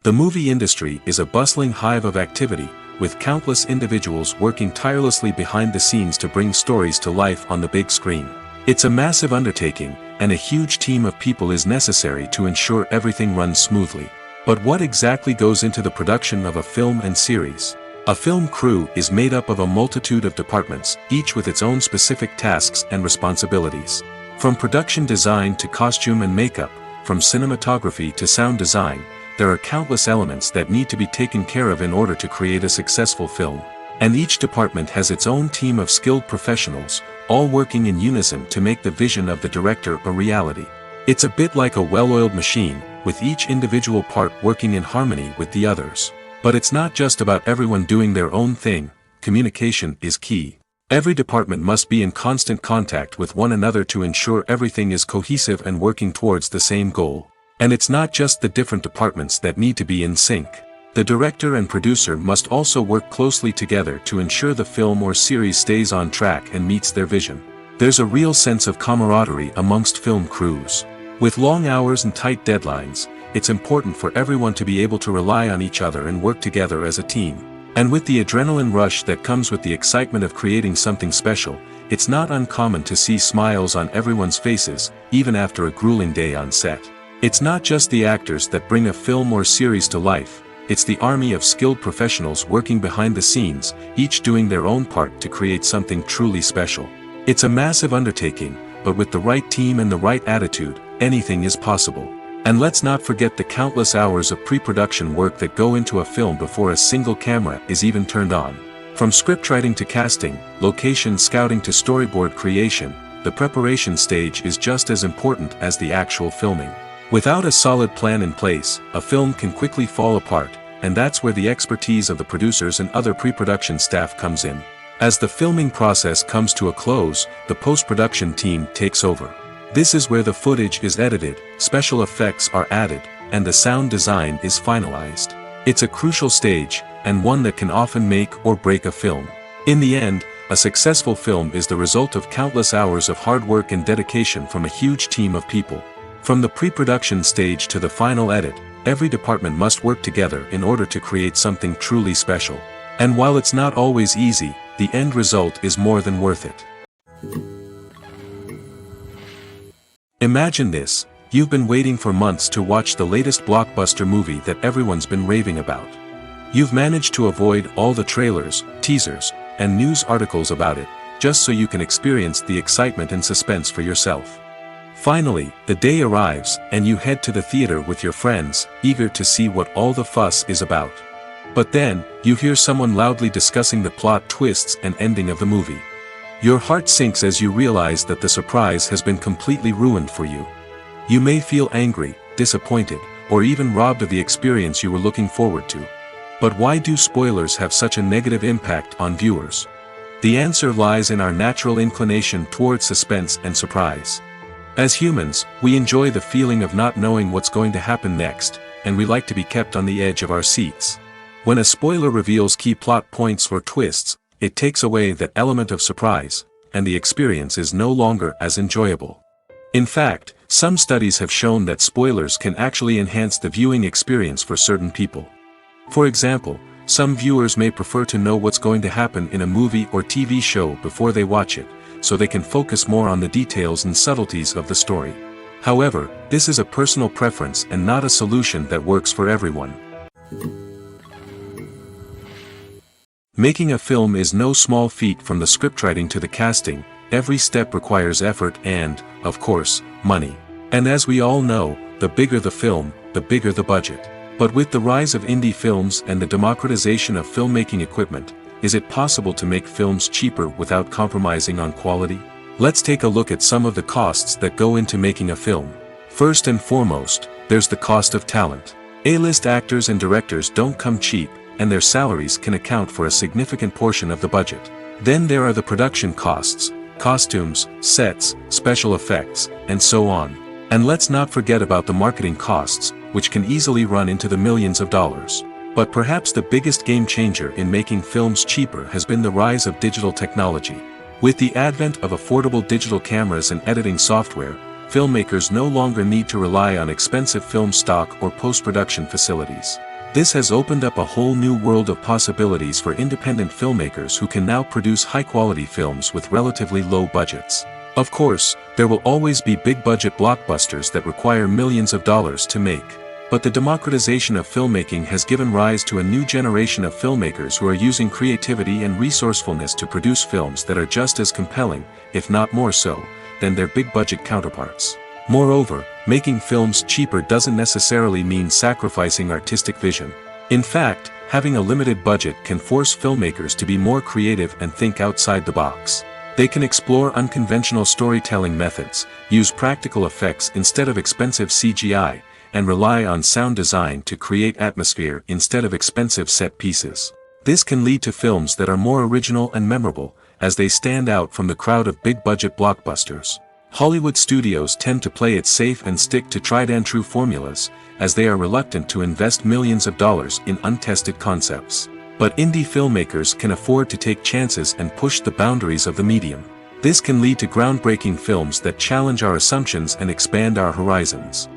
The movie industry is a bustling hive of activity, with countless individuals working tirelessly behind the scenes to bring stories to life on the big screen. It's a massive undertaking, and a huge team of people is necessary to ensure everything runs smoothly. But what exactly goes into the production of a film and series? A film crew is made up of a multitude of departments, each with its own specific tasks and responsibilities. From production design to costume and makeup, from cinematography to sound design, there are countless elements that need to be taken care of in order to create a successful film. And each department has its own team of skilled professionals, all working in unison to make the vision of the director a reality. It's a bit like a well-oiled machine, with each individual part working in harmony with the others. But it's not just about everyone doing their own thing. Communication is key. Every department must be in constant contact with one another to ensure everything is cohesive and working towards the same goal. And it's not just the different departments that need to be in sync. The director and producer must also work closely together to ensure the film or series stays on track and meets their vision. There's a real sense of camaraderie amongst film crews. With long hours and tight deadlines, it's important for everyone to be able to rely on each other and work together as a team. And with the adrenaline rush that comes with the excitement of creating something special, it's not uncommon to see smiles on everyone's faces, even after a grueling day on set. It's not just the actors that bring a film or series to life. It's the army of skilled professionals working behind the scenes, each doing their own part to create something truly special. It's a massive undertaking, but with the right team and the right attitude, anything is possible. And let's not forget the countless hours of pre-production work that go into a film before a single camera is even turned on. From scriptwriting to casting, location scouting to storyboard creation, the preparation stage is just as important as the actual filming. Without a solid plan in place, a film can quickly fall apart, and that's where the expertise of the producers and other pre-production staff comes in. As the filming process comes to a close, the post-production team takes over. This is where the footage is edited, special effects are added, and the sound design is finalized. It's a crucial stage, and one that can often make or break a film. In the end, a successful film is the result of countless hours of hard work and dedication from a huge team of people. From the pre-production stage to the final edit, every department must work together in order to create something truly special. And while it's not always easy, the end result is more than worth it. Imagine this: you've been waiting for months to watch the latest blockbuster movie that everyone's been raving about. You've managed to avoid all the trailers, teasers, and news articles about it, just so you can experience the excitement and suspense for yourself. Finally, the day arrives, and you head to the theater with your friends, eager to see what all the fuss is about. But then, you hear someone loudly discussing the plot twists and ending of the movie. Your heart sinks as you realize that the surprise has been completely ruined for you. You may feel angry, disappointed, or even robbed of the experience you were looking forward to. But why do spoilers have such a negative impact on viewers? The answer lies in our natural inclination toward suspense and surprise. As humans, we enjoy the feeling of not knowing what's going to happen next, and we like to be kept on the edge of our seats. When a spoiler reveals key plot points or twists, it takes away that element of surprise, and the experience is no longer as enjoyable. In fact, some studies have shown that spoilers can actually enhance the viewing experience for certain people. For example, some viewers may prefer to know what's going to happen in a movie or TV show before they watch it, so they can focus more on the details and subtleties of the story. However, this is a personal preference and not a solution that works for everyone. Making a film is no small feat. From the scriptwriting to the casting, every step requires effort and, of course, money. And as we all know, the bigger the film, the bigger the budget. But with the rise of indie films and the democratization of filmmaking equipment, is it possible to make films cheaper without compromising on quality? Let's take a look at some of the costs that go into making a film. First and foremost, there's the cost of talent. A-list actors and directors don't come cheap, and their salaries can account for a significant portion of the budget. Then there are the production costs, costumes, sets, special effects, and so on. And let's not forget about the marketing costs, which can easily run into the millions of dollars. But perhaps the biggest game changer in making films cheaper has been the rise of digital technology. With the advent of affordable digital cameras and editing software, filmmakers no longer need to rely on expensive film stock or post-production facilities. This has opened up a whole new world of possibilities for independent filmmakers who can now produce high-quality films with relatively low budgets. Of course, there will always be big-budget blockbusters that require millions of dollars to make. But the democratization of filmmaking has given rise to a new generation of filmmakers who are using creativity and resourcefulness to produce films that are just as compelling, if not more so, than their big-budget counterparts. Moreover, making films cheaper doesn't necessarily mean sacrificing artistic vision. In fact, having a limited budget can force filmmakers to be more creative and think outside the box. They can explore unconventional storytelling methods, use practical effects instead of expensive CGI, and rely on sound design to create atmosphere instead of expensive set pieces. This can lead to films that are more original and memorable, as they stand out from the crowd of big-budget blockbusters. Hollywood studios tend to play it safe and stick to tried-and-true formulas, as they are reluctant to invest millions of dollars in untested concepts. But indie filmmakers can afford to take chances and push the boundaries of the medium. This can lead to groundbreaking films that challenge our assumptions and expand our horizons.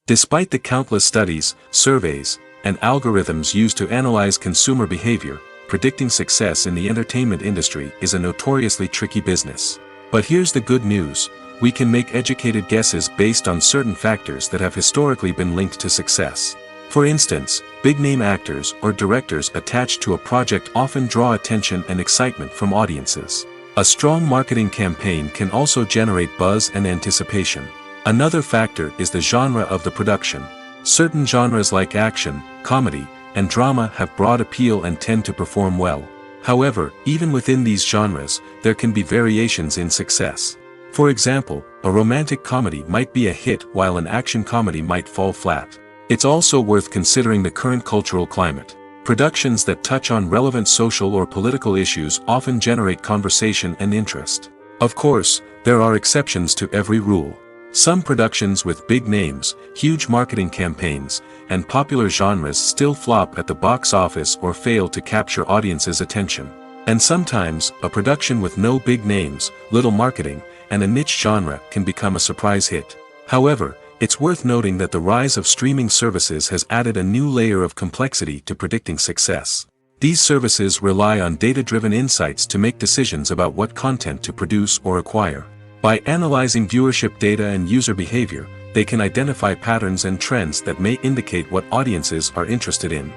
Despite the countless studies, surveys, and algorithms used to analyze consumer behavior, predicting success in the entertainment industry is a notoriously tricky business. But here's the good news: we can make educated guesses based on certain factors that have historically been linked to success. For instance, big-name actors or directors attached to a project often draw attention and excitement from audiences. A strong marketing campaign can also generate buzz and anticipation. Another factor is the genre of the production. Certain genres like action, comedy, and drama have broad appeal and tend to perform well. However, even within these genres, there can be variations in success. For example, a romantic comedy might be a hit while an action comedy might fall flat. It's also worth considering the current cultural climate. Productions that touch on relevant social or political issues often generate conversation and interest. Of course, there are exceptions to every rule. Some productions with big names, huge marketing campaigns, and popular genres still flop at the box office or fail to capture audiences' attention. And sometimes, a production with no big names, little marketing, and a niche genre can become a surprise hit. However, it's worth noting that the rise of streaming services has added a new layer of complexity to predicting success. These services rely on data-driven insights to make decisions about what content to produce or acquire. By analyzing viewership data and user behavior, they can identify patterns and trends that may indicate what audiences are interested in.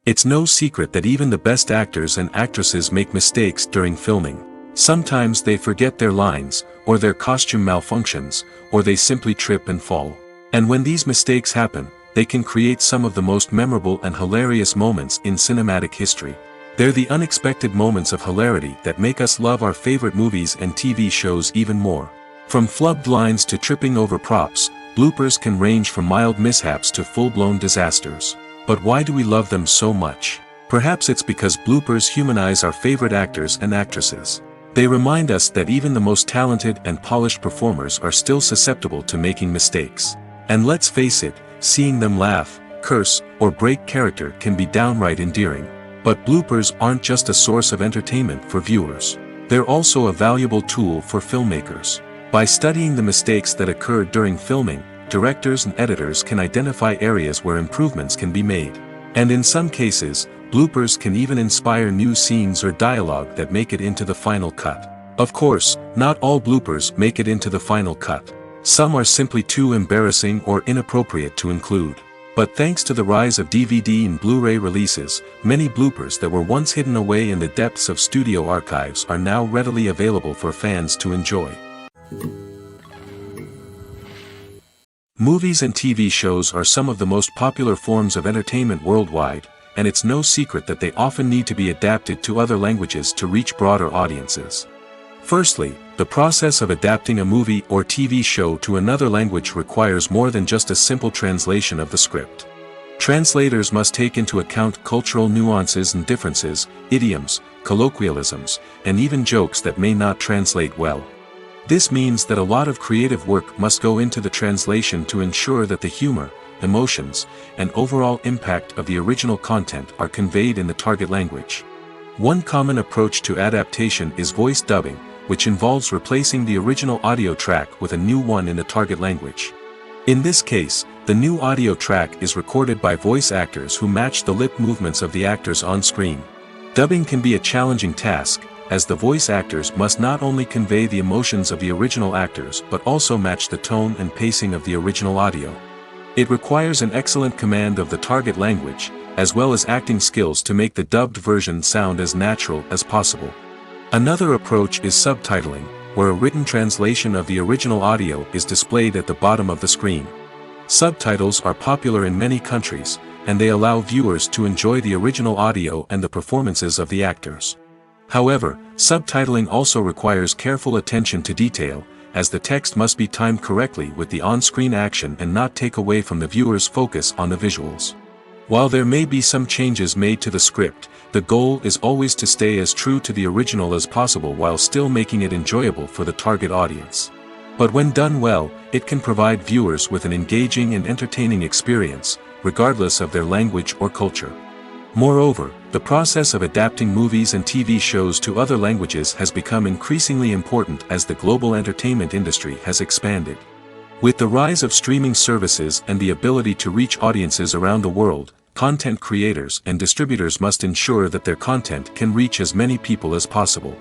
It's no secret that even the best actors and actresses make mistakes during filming. Sometimes they forget their lines, or their costume malfunctions, or they simply trip and fall. And when these mistakes happen, they can create some of the most memorable and hilarious moments in cinematic history. They're the unexpected moments of hilarity that make us love our favorite movies and TV shows even more. From flubbed lines to tripping over props, bloopers can range from mild mishaps to full-blown disasters. But why do we love them so much? Perhaps it's because bloopers humanize our favorite actors and actresses. They remind us that even the most talented and polished performers are still susceptible to making mistakes. And let's face it, seeing them laugh, curse, or break character can be downright endearing. But bloopers aren't just a source of entertainment for viewers. They're also a valuable tool for filmmakers. By studying the mistakes that occurred during filming, directors and editors can identify areas where improvements can be made. And in some cases, bloopers can even inspire new scenes or dialogue that make it into the final cut. Of course, not all bloopers make it into the final cut. Some are simply too embarrassing or inappropriate to include. But thanks to the rise of DVD and Blu-ray releases, many bloopers that were once hidden away in the depths of studio archives are now readily available for fans to enjoy. Movies and TV shows are some of the most popular forms of entertainment worldwide, and it's no secret that they often need to be adapted to other languages to reach broader audiences. Firstly, the process of adapting a movie or TV show to another language requires more than just a simple translation of the script. Translators must take into account cultural nuances and differences, idioms, colloquialisms, and even jokes that may not translate well. This means that a lot of creative work must go into the translation to ensure that the humor, emotions, and overall impact of the original content are conveyed in the target language. One common approach to adaptation is voice dubbing, which involves replacing the original audio track with a new one in the target language. In this case, the new audio track is recorded by voice actors who match the lip movements of the actors on screen. Dubbing can be a challenging task, as the voice actors must not only convey the emotions of the original actors but also match the tone and pacing of the original audio. It requires an excellent command of the target language, as well as acting skills to make the dubbed version sound as natural as possible. Another approach is subtitling, where a written translation of the original audio is displayed at the bottom of the screen. Subtitles are popular in many countries, and they allow viewers to enjoy the original audio and the performances of the actors. However, subtitling also requires careful attention to detail, as the text must be timed correctly with the on-screen action and not take away from the viewer's focus on the visuals. While there may be some changes made to the script, the goal is always to stay as true to the original as possible while still making it enjoyable for the target audience. But when done well, it can provide viewers with an engaging and entertaining experience, regardless of their language or culture. Moreover, the process of adapting movies and TV shows to other languages has become increasingly important as the global entertainment industry has expanded. With the rise of streaming services and the ability to reach audiences around the world, content creators and distributors must ensure that their content can reach as many people as possible.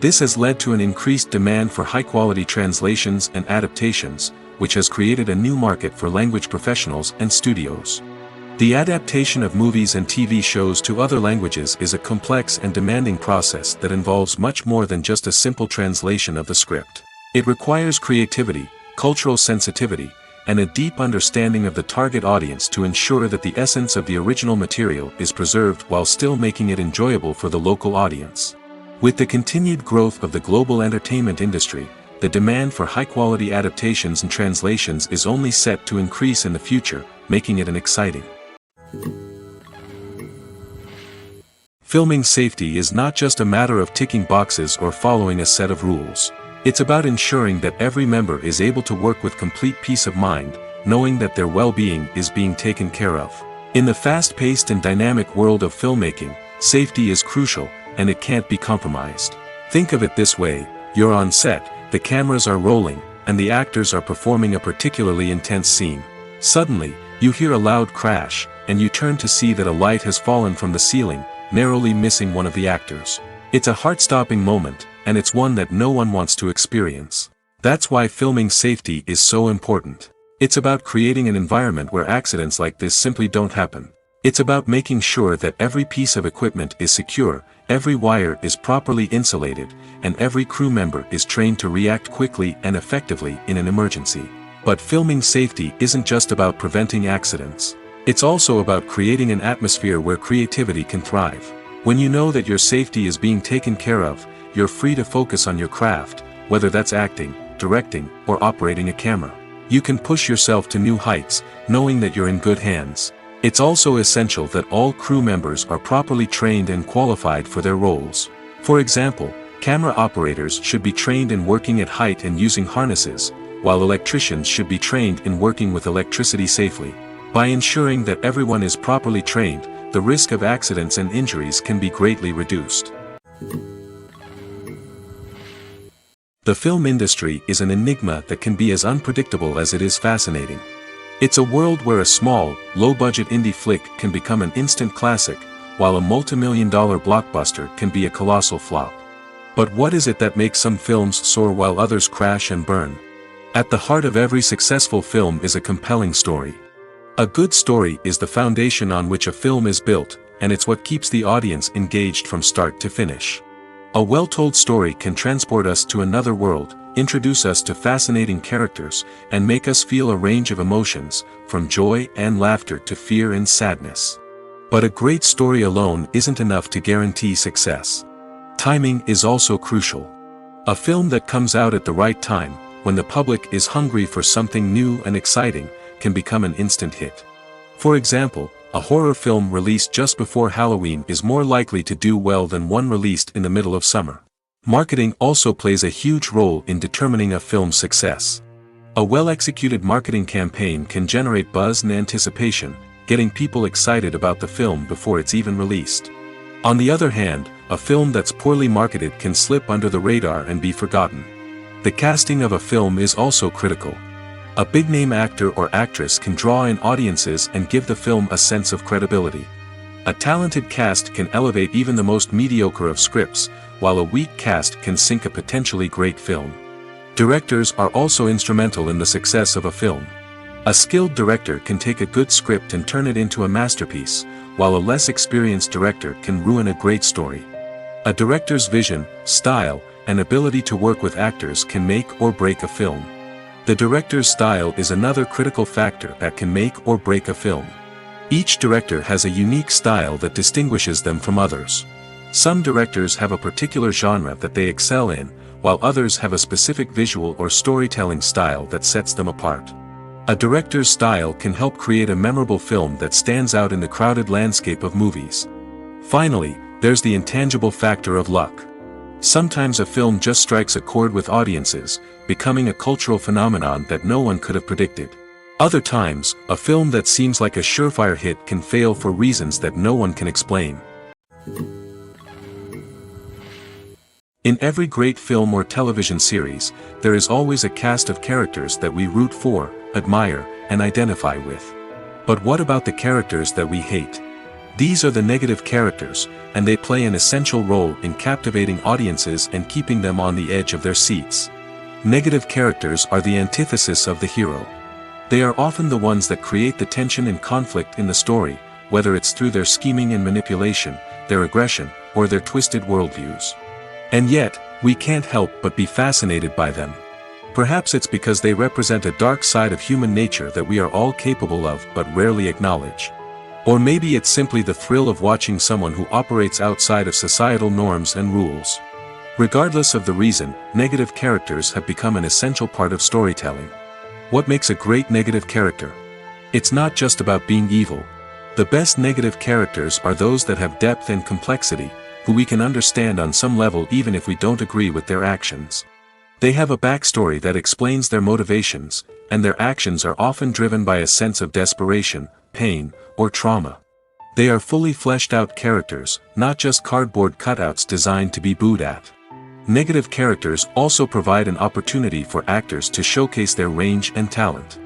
This has led to an increased demand for high-quality translations and adaptations, which has created a new market for language professionals and studios. The adaptation of movies and TV shows to other languages is a complex and demanding process that involves much more than just a simple translation of the script. It requires creativity, cultural sensitivity, and a deep understanding of the target audience to ensure that the essence of the original material is preserved while still making it enjoyable for the local audience. With the continued growth of the global entertainment industry, the demand for high-quality adaptations and translations is only set to increase in the future, making it an exciting. Filming safety is not just a matter of ticking boxes or following a set of rules. It's about ensuring that every member is able to work with complete peace of mind, knowing that their well-being is being taken care of. In the fast-paced and dynamic world of filmmaking, safety is crucial, and it can't be compromised. Think of it this way: you're on set, the cameras are rolling, and the actors are performing a particularly intense scene. Suddenly, you hear a loud crash, and you turn to see that a light has fallen from the ceiling, narrowly missing one of the actors. It's a heart-stopping moment, and it's one that no one wants to experience. That's why filming safety is so important. It's about creating an environment where accidents like this simply don't happen. It's about making sure that every piece of equipment is secure, every wire is properly insulated, and every crew member is trained to react quickly and effectively in an emergency. But filming safety isn't just about preventing accidents. It's also about creating an atmosphere where creativity can thrive. When you know that your safety is being taken care of, you're free to focus on your craft, whether that's acting, directing, or operating a camera. You can push yourself to new heights, knowing that you're in good hands. It's also essential that all crew members are properly trained and qualified for their roles. For example, camera operators should be trained in working at height and using harnesses, while electricians should be trained in working with electricity safely. By ensuring that everyone is properly trained, the risk of accidents and injuries can be greatly reduced. The film industry is an enigma that can be as unpredictable as it is fascinating. It's a world where a small, low-budget indie flick can become an instant classic, while a multi-million-dollar blockbuster can be a colossal flop. But what is it that makes some films soar while others crash and burn? At the heart of every successful film is a compelling story. A good story is the foundation on which a film is built, and it's what keeps the audience engaged from start to finish. A well-told story can transport us to another world, introduce us to fascinating characters, and make us feel a range of emotions, from joy and laughter to fear and sadness. But a great story alone isn't enough to guarantee success. Timing is also crucial. A film that comes out at the right time, when the public is hungry for something new and exciting, can become an instant hit. For example, a horror film released just before Halloween is more likely to do well than one released in the middle of summer. Marketing also plays a huge role in determining a film's success. A well-executed marketing campaign can generate buzz and anticipation, getting people excited about the film before it's even released. On the other hand, a film that's poorly marketed can slip under the radar and be forgotten. The casting of a film is also critical. A big-name actor or actress can draw in audiences and give the film a sense of credibility. A talented cast can elevate even the most mediocre of scripts, while a weak cast can sink a potentially great film. Directors are also instrumental in the success of a film. A skilled director can take a good script and turn it into a masterpiece, while a less experienced director can ruin a great story. A director's vision, style, and ability to work with actors can make or break a film. The director's style is another critical factor that can make or break a film. Each director has a unique style that distinguishes them from others. Some directors have a particular genre that they excel in, while others have a specific visual or storytelling style that sets them apart. A director's style can help create a memorable film that stands out in the crowded landscape of movies. Finally, there's the intangible factor of luck. Sometimes a film just strikes a chord with audiences, becoming a cultural phenomenon that no one could have predicted. Other times, a film that seems like a surefire hit can fail for reasons that no one can explain. In every great film or television series, there is always a cast of characters that we root for, admire, and identify with. But what about the characters that we hate? These are the negative characters, and they play an essential role in captivating audiences and keeping them on the edge of their seats. Negative characters are the antithesis of the hero. They are often the ones that create the tension and conflict in the story, whether it's through their scheming and manipulation, their aggression, or their twisted worldviews. And yet, we can't help but be fascinated by them. Perhaps it's because they represent a dark side of human nature that we are all capable of but rarely acknowledge. Or maybe it's simply the thrill of watching someone who operates outside of societal norms and rules. Regardless of the reason, negative characters have become an essential part of storytelling. What makes a great negative character? It's not just about being evil. The best negative characters are those that have depth and complexity, who we can understand on some level even if we don't agree with their actions. They have a backstory that explains their motivations, and their actions are often driven by a sense of desperation, pain, or trauma. They are fully fleshed out characters, not just cardboard cutouts designed to be booed at. Negative characters also provide an opportunity for actors to showcase their range and talent.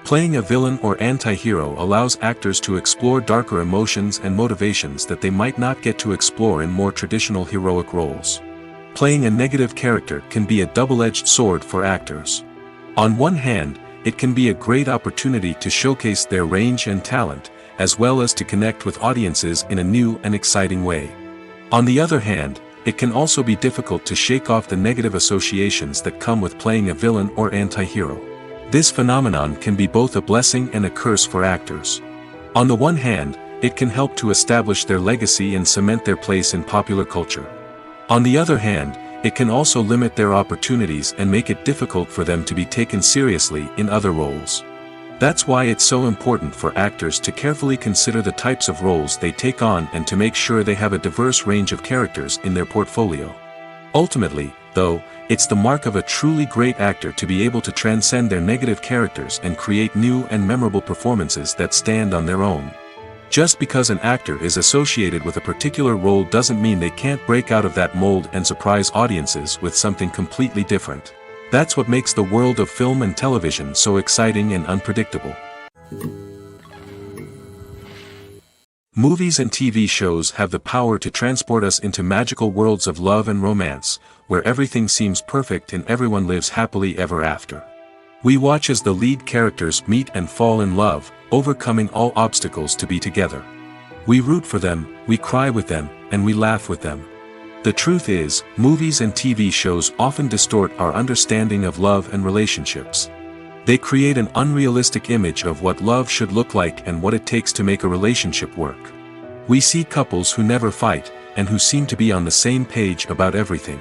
Playing a villain or anti-hero allows actors to explore darker emotions and motivations that they might not get to explore in more traditional heroic roles. Playing a negative character can be a double-edged sword for actors. On one hand, it can be a great opportunity to showcase their range and talent, as well as to connect with audiences in a new and exciting way. On the other hand, it can also be difficult to shake off the negative associations that come with playing a villain or anti-hero. This phenomenon can be both a blessing and a curse for actors. On the one hand, it can help to establish their legacy and cement their place in popular culture. On the other hand, it can also limit their opportunities and make it difficult for them to be taken seriously in other roles. That's why it's so important for actors to carefully consider the types of roles they take on and to make sure they have a diverse range of characters in their portfolio. Ultimately, though, it's the mark of a truly great actor to be able to transcend their negative characters and create new and memorable performances that stand on their own. Just because an actor is associated with a particular role doesn't mean they can't break out of that mold and surprise audiences with something completely different. That's what makes the world of film and television so exciting and unpredictable. Movies and TV shows have the power to transport us into magical worlds of love and romance, where everything seems perfect and everyone lives happily ever after. We watch as the lead characters meet and fall in love, overcoming all obstacles to be together. We root for them, we cry with them, and we laugh with them. The truth is, movies and TV shows often distort our understanding of love and relationships. They create an unrealistic image of what love should look like and what it takes to make a relationship work. We see couples who never fight, and who seem to be on the same page about everything.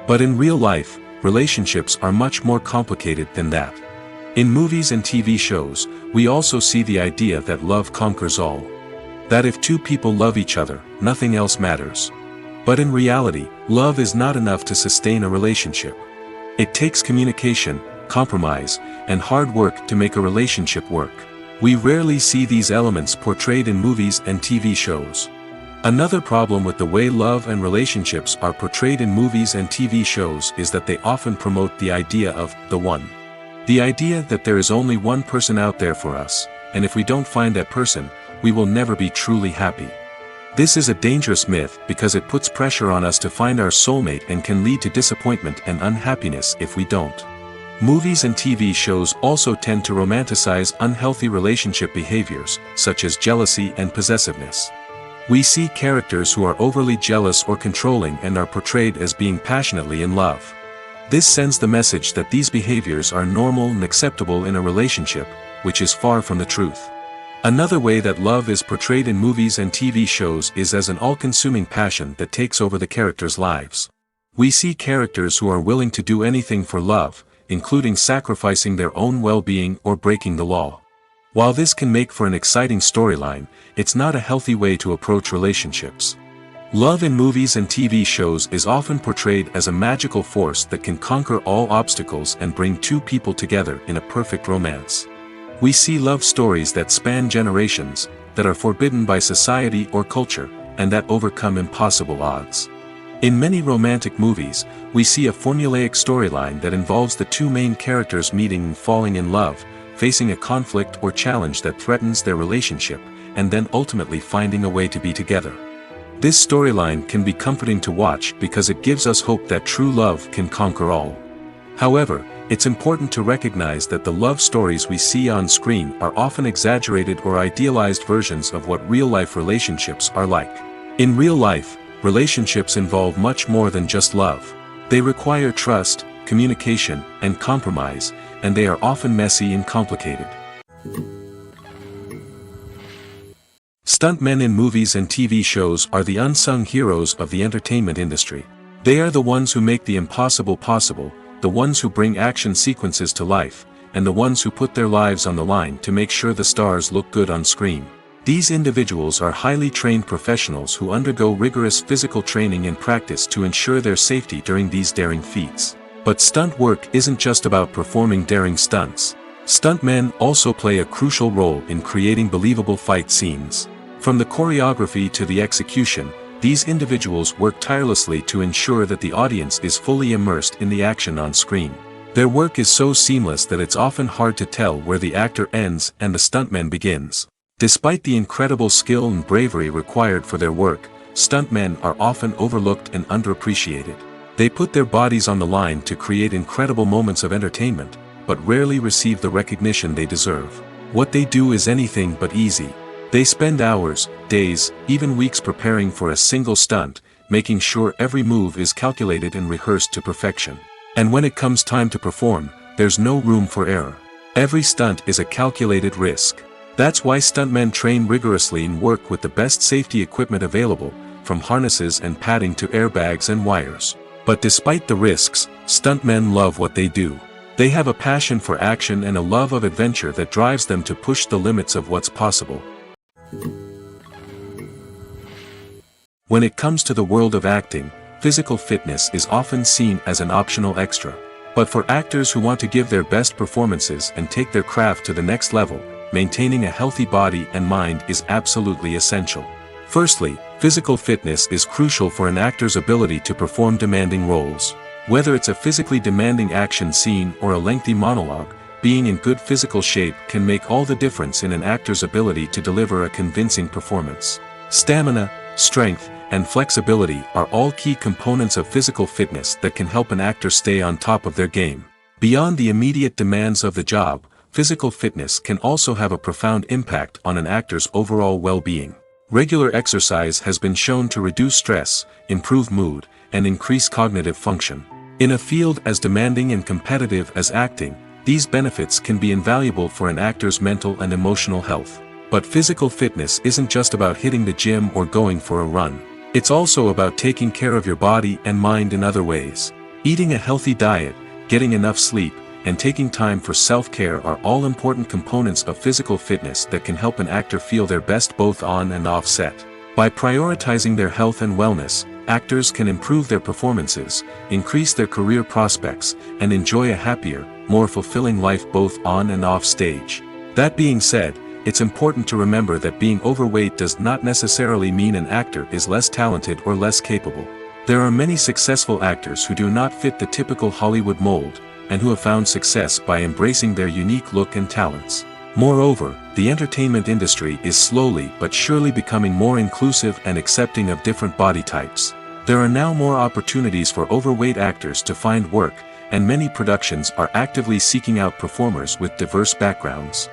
But in real life, relationships are much more complicated than that. In movies and TV shows, we also see the idea that love conquers all. That if two people love each other, nothing else matters. But in reality, love is not enough to sustain a relationship. It takes communication, compromise, and hard work to make a relationship work. We rarely see these elements portrayed in movies and TV shows. Another problem with the way love and relationships are portrayed in movies and TV shows is that they often promote the idea of the one. The idea that there is only one person out there for us, and if we don't find that person, we will never be truly happy. This is a dangerous myth because it puts pressure on us to find our soulmate and can lead to disappointment and unhappiness if we don't. Movies and TV shows also tend to romanticize unhealthy relationship behaviors, such as jealousy and possessiveness. We see characters who are overly jealous or controlling and are portrayed as being passionately in love. This sends the message that these behaviors are normal and acceptable in a relationship, which is far from the truth. Another way that love is portrayed in movies and TV shows is as an all-consuming passion that takes over the characters' lives. We see characters who are willing to do anything for love, including sacrificing their own well-being or breaking the law. While this can make for an exciting storyline, it's not a healthy way to approach relationships. Love in movies and TV shows is often portrayed as a magical force that can conquer all obstacles and bring two people together in a perfect romance. We see love stories that span generations, that are forbidden by society or culture, and that overcome impossible odds. In many romantic movies, we see a formulaic storyline that involves the two main characters meeting and falling in love, facing a conflict or challenge that threatens their relationship, and then ultimately finding a way to be together. This storyline can be comforting to watch because it gives us hope that true love can conquer all. However, it's important to recognize that the love stories we see on screen are often exaggerated or idealized versions of what real-life relationships are like. In real life, relationships involve much more than just love. They require trust, communication, and compromise, and they are often messy and complicated. Stuntmen in movies and TV shows are the unsung heroes of the entertainment industry. They are the ones who make the impossible possible, the ones who bring action sequences to life, and the ones who put their lives on the line to make sure the stars look good on screen. These individuals are highly trained professionals who undergo rigorous physical training and practice to ensure their safety during these daring feats. But stunt work isn't just about performing daring stunts. Stuntmen also play a crucial role in creating believable fight scenes. From the choreography to the execution, these individuals work tirelessly to ensure that the audience is fully immersed in the action on screen. Their work is so seamless that it's often hard to tell where the actor ends and the stuntman begins. Despite the incredible skill and bravery required for their work, stuntmen are often overlooked and underappreciated. They put their bodies on the line to create incredible moments of entertainment, but rarely receive the recognition they deserve. What they do is anything but easy. They spend hours, days, even weeks preparing for a single stunt, making sure every move is calculated and rehearsed to perfection. And when it comes time to perform, there's no room for error. Every stunt is a calculated risk. That's why stuntmen train rigorously and work with the best safety equipment available, from harnesses and padding to airbags and wires. But despite the risks, stuntmen love what they do. They have a passion for action and a love of adventure that drives them to push the limits of what's possible. When it comes to the world of acting, physical fitness is often seen as an optional extra. But for actors who want to give their best performances and take their craft to the next level, maintaining a healthy body and mind is absolutely essential. Firstly, physical fitness is crucial for an actor's ability to perform demanding roles. Whether it's a physically demanding action scene or a lengthy monologue, being in good physical shape can make all the difference in an actor's ability to deliver a convincing performance. Stamina, strength, and flexibility are all key components of physical fitness that can help an actor stay on top of their game. Beyond the immediate demands of the job, physical fitness can also have a profound impact on an actor's overall well-being. Regular exercise has been shown to reduce stress, improve mood, and increase cognitive function. In a field as demanding and competitive as acting, these benefits can be invaluable for an actor's mental and emotional health. But physical fitness isn't just about hitting the gym or going for a run. It's also about taking care of your body and mind in other ways. Eating a healthy diet, getting enough sleep, and taking time for self-care are all important components of physical fitness that can help an actor feel their best both on and off set. By prioritizing their health and wellness, actors can improve their performances, increase their career prospects, and enjoy a happier, more fulfilling life both on and off stage. That being said, it's important to remember that being overweight does not necessarily mean an actor is less talented or less capable. There are many successful actors who do not fit the typical Hollywood mold, and who have found success by embracing their unique look and talents. Moreover, the entertainment industry is slowly but surely becoming more inclusive and accepting of different body types. There are now more opportunities for overweight actors to find work, and many productions are actively seeking out performers with diverse backgrounds.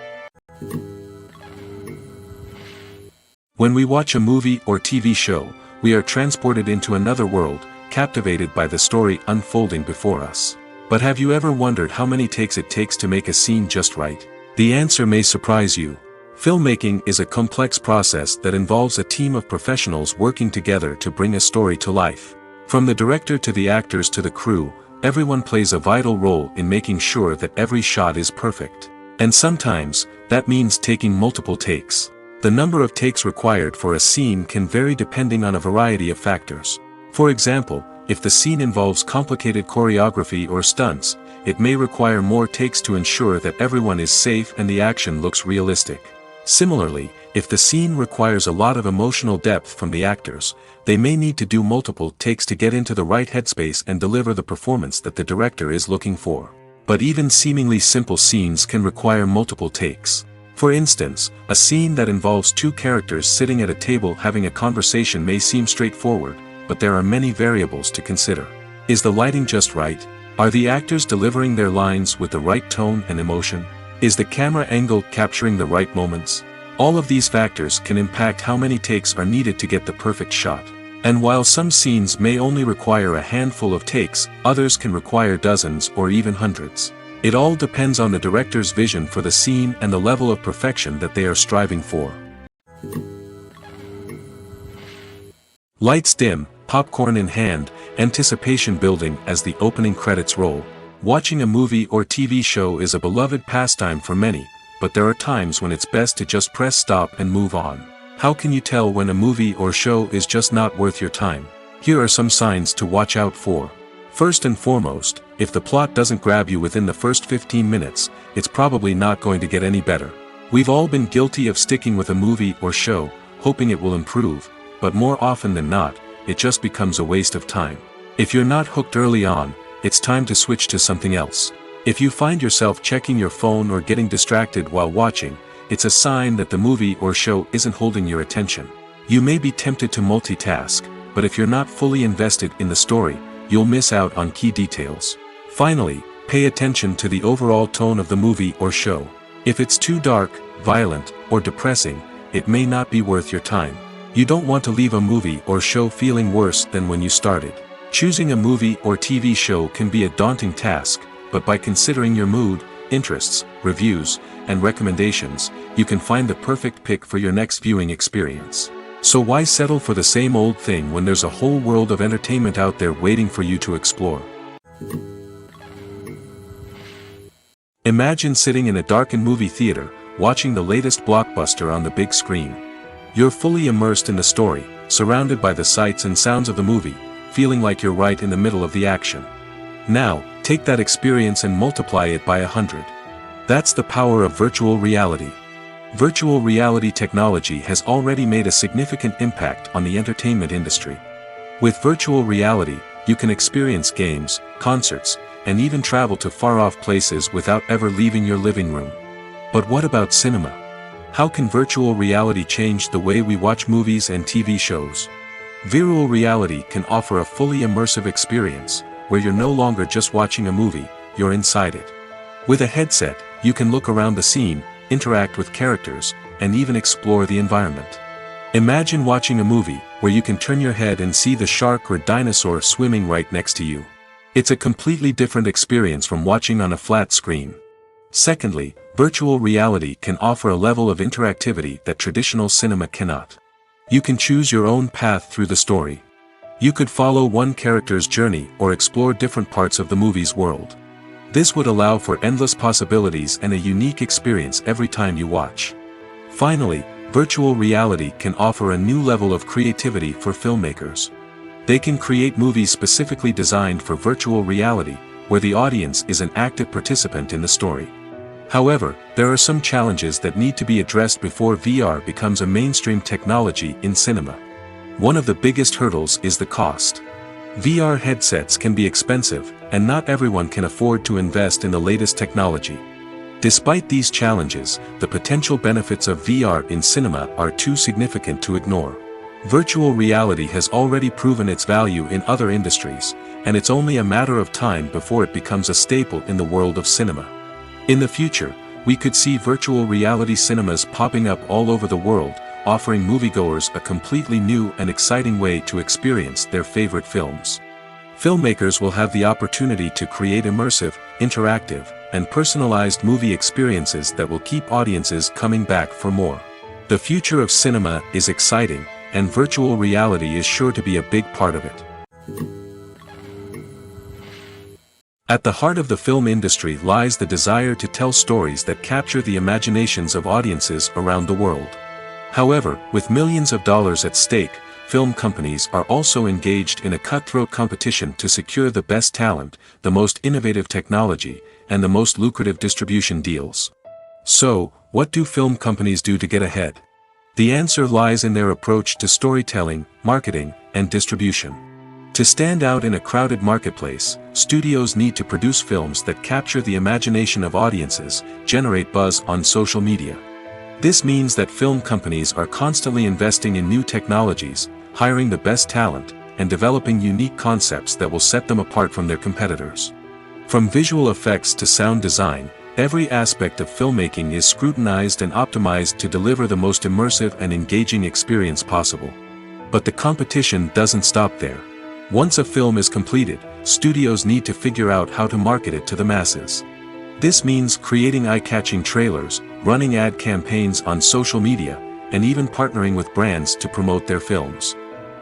When we watch a movie or TV show, we are transported into another world, captivated by the story unfolding before us. But have you ever wondered how many takes it takes to make a scene just right? The answer may surprise you. Filmmaking is a complex process that involves a team of professionals working together to bring a story to life. From the director to the actors to the crew, everyone plays a vital role in making sure that every shot is perfect. And sometimes, that means taking multiple takes. The number of takes required for a scene can vary depending on a variety of factors. For example, if the scene involves complicated choreography or stunts, it may require more takes to ensure that everyone is safe and the action looks realistic. Similarly, if the scene requires a lot of emotional depth from the actors, they may need to do multiple takes to get into the right headspace and deliver the performance that the director is looking for. But even seemingly simple scenes can require multiple takes. For instance, a scene that involves two characters sitting at a table having a conversation may seem straightforward, but there are many variables to consider. Is the lighting just right? Are the actors delivering their lines with the right tone and emotion? Is the camera angle capturing the right moments? All of these factors can impact how many takes are needed to get the perfect shot. And while some scenes may only require a handful of takes, others can require dozens or even hundreds. It all depends on the director's vision for the scene and the level of perfection that they are striving for. Lights dim, popcorn in hand, anticipation building as the opening credits roll. Watching a movie or TV show is a beloved pastime for many, but there are times when it's best to just press stop and move on. How can you tell when a movie or show is just not worth your time? Here are some signs to watch out for. First and foremost, if the plot doesn't grab you within the first 15 minutes, it's probably not going to get any better. We've all been guilty of sticking with a movie or show, hoping it will improve, but more often than not, it just becomes a waste of time. If you're not hooked early on, it's time to switch to something else. If you find yourself checking your phone or getting distracted while watching, it's a sign that the movie or show isn't holding your attention. You may be tempted to multitask, but if you're not fully invested in the story, you'll miss out on key details. Finally, pay attention to the overall tone of the movie or show. If it's too dark, violent, or depressing, it may not be worth your time. You don't want to leave a movie or show feeling worse than when you started. Choosing a movie or TV show can be a daunting task, but by considering your mood, interests, reviews, and recommendations, you can find the perfect pick for your next viewing experience. So why settle for the same old thing when there's a whole world of entertainment out there waiting for you to explore? Imagine sitting in a darkened movie theater, watching the latest blockbuster on the big screen. You're fully immersed in the story, surrounded by the sights and sounds of the movie, feeling like you're right in the middle of the action. Now, take that experience and multiply it by 100. That's the power of virtual reality. Virtual reality technology has already made a significant impact on the entertainment industry. With virtual reality, you can experience games, concerts, and even travel to far-off places without ever leaving your living room. But what about cinema? How can virtual reality change the way we watch movies and TV shows? Virtual reality can offer a fully immersive experience, where you're no longer just watching a movie, you're inside it. With a headset, you can look around the scene, interact with characters, and even explore the environment. Imagine watching a movie, where you can turn your head and see the shark or dinosaur swimming right next to you. It's a completely different experience from watching on a flat screen. Secondly, virtual reality can offer a level of interactivity that traditional cinema cannot. You can choose your own path through the story. You could follow one character's journey or explore different parts of the movie's world. This would allow for endless possibilities and a unique experience every time you watch. Finally, virtual reality can offer a new level of creativity for filmmakers. They can create movies specifically designed for virtual reality, where the audience is an active participant in the story. However, there are some challenges that need to be addressed before VR becomes a mainstream technology in cinema. One of the biggest hurdles is the cost. VR headsets can be expensive, and not everyone can afford to invest in the latest technology. Despite these challenges, the potential benefits of VR in cinema are too significant to ignore. Virtual reality has already proven its value in other industries, and it's only a matter of time before it becomes a staple in the world of cinema. In the future, we could see virtual reality cinemas popping up all over the world, offering moviegoers a completely new and exciting way to experience their favorite films. Filmmakers will have the opportunity to create immersive, interactive, and personalized movie experiences that will keep audiences coming back for more. The future of cinema is exciting, and virtual reality is sure to be a big part of it. At the heart of the film industry lies the desire to tell stories that capture the imaginations of audiences around the world. However, with millions of dollars at stake, film companies are also engaged in a cutthroat competition to secure the best talent, the most innovative technology, and the most lucrative distribution deals. So, what do film companies do to get ahead? The answer lies in their approach to storytelling, marketing, and distribution. To stand out in a crowded marketplace, studios need to produce films that capture the imagination of audiences, generate buzz on social media. This means that film companies are constantly investing in new technologies, hiring the best talent, and developing unique concepts that will set them apart from their competitors. From visual effects to sound design, every aspect of filmmaking is scrutinized and optimized to deliver the most immersive and engaging experience possible. But the competition doesn't stop there. Once a film is completed, studios need to figure out how to market it to the masses. This means creating eye-catching trailers, running ad campaigns on social media, and even partnering with brands to promote their films.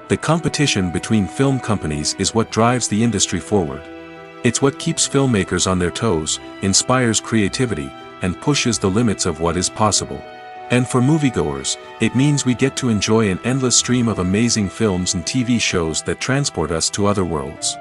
The competition between film companies is what drives the industry forward. It's what keeps filmmakers on their toes, inspires creativity, and pushes the limits of what is possible. And for moviegoers, it means we get to enjoy an endless stream of amazing films and TV shows that transport us to other worlds.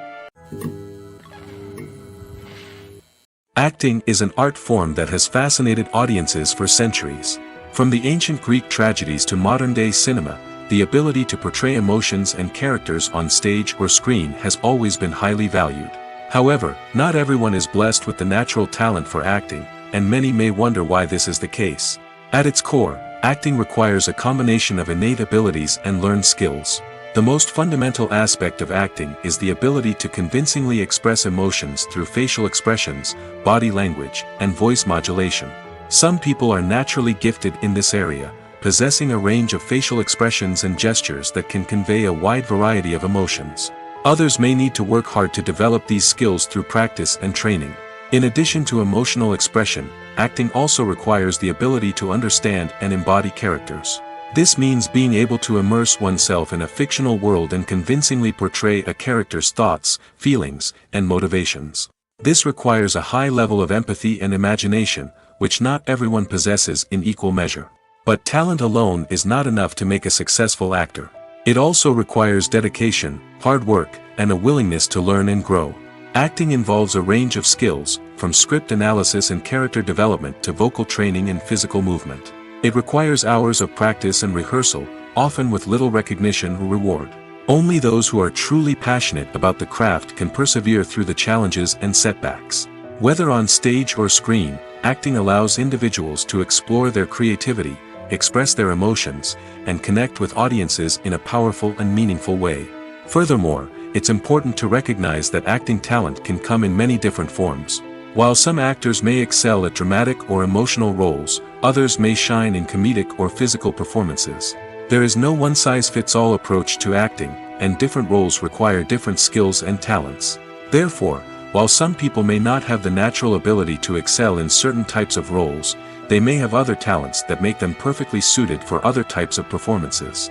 Acting is an art form that has fascinated audiences for centuries. From the ancient Greek tragedies to modern-day cinema, the ability to portray emotions and characters on stage or screen has always been highly valued. However, not everyone is blessed with the natural talent for acting, and many may wonder why this is the case. At its core, acting requires a combination of innate abilities and learned skills. The most fundamental aspect of acting is the ability to convincingly express emotions through facial expressions, body language, and voice modulation. Some people are naturally gifted in this area, possessing a range of facial expressions and gestures that can convey a wide variety of emotions. Others may need to work hard to develop these skills through practice and training. In addition to emotional expression, acting also requires the ability to understand and embody characters. This means being able to immerse oneself in a fictional world and convincingly portray a character's thoughts, feelings, and motivations. This requires a high level of empathy and imagination, which not everyone possesses in equal measure. But talent alone is not enough to make a successful actor. It also requires dedication, hard work, and a willingness to learn and grow. Acting involves a range of skills, from script analysis and character development to vocal training and physical movement. It requires hours of practice and rehearsal, often with little recognition or reward. Only those who are truly passionate about the craft can persevere through the challenges and setbacks. Whether on stage or screen, acting allows individuals to explore their creativity, express their emotions, and connect with audiences in a powerful and meaningful way. Furthermore, it's important to recognize that acting talent can come in many different forms. While some actors may excel at dramatic or emotional roles, others may shine in comedic or physical performances. There is no one-size-fits-all approach to acting, and different roles require different skills and talents. Therefore, while some people may not have the natural ability to excel in certain types of roles, they may have other talents that make them perfectly suited for other types of performances.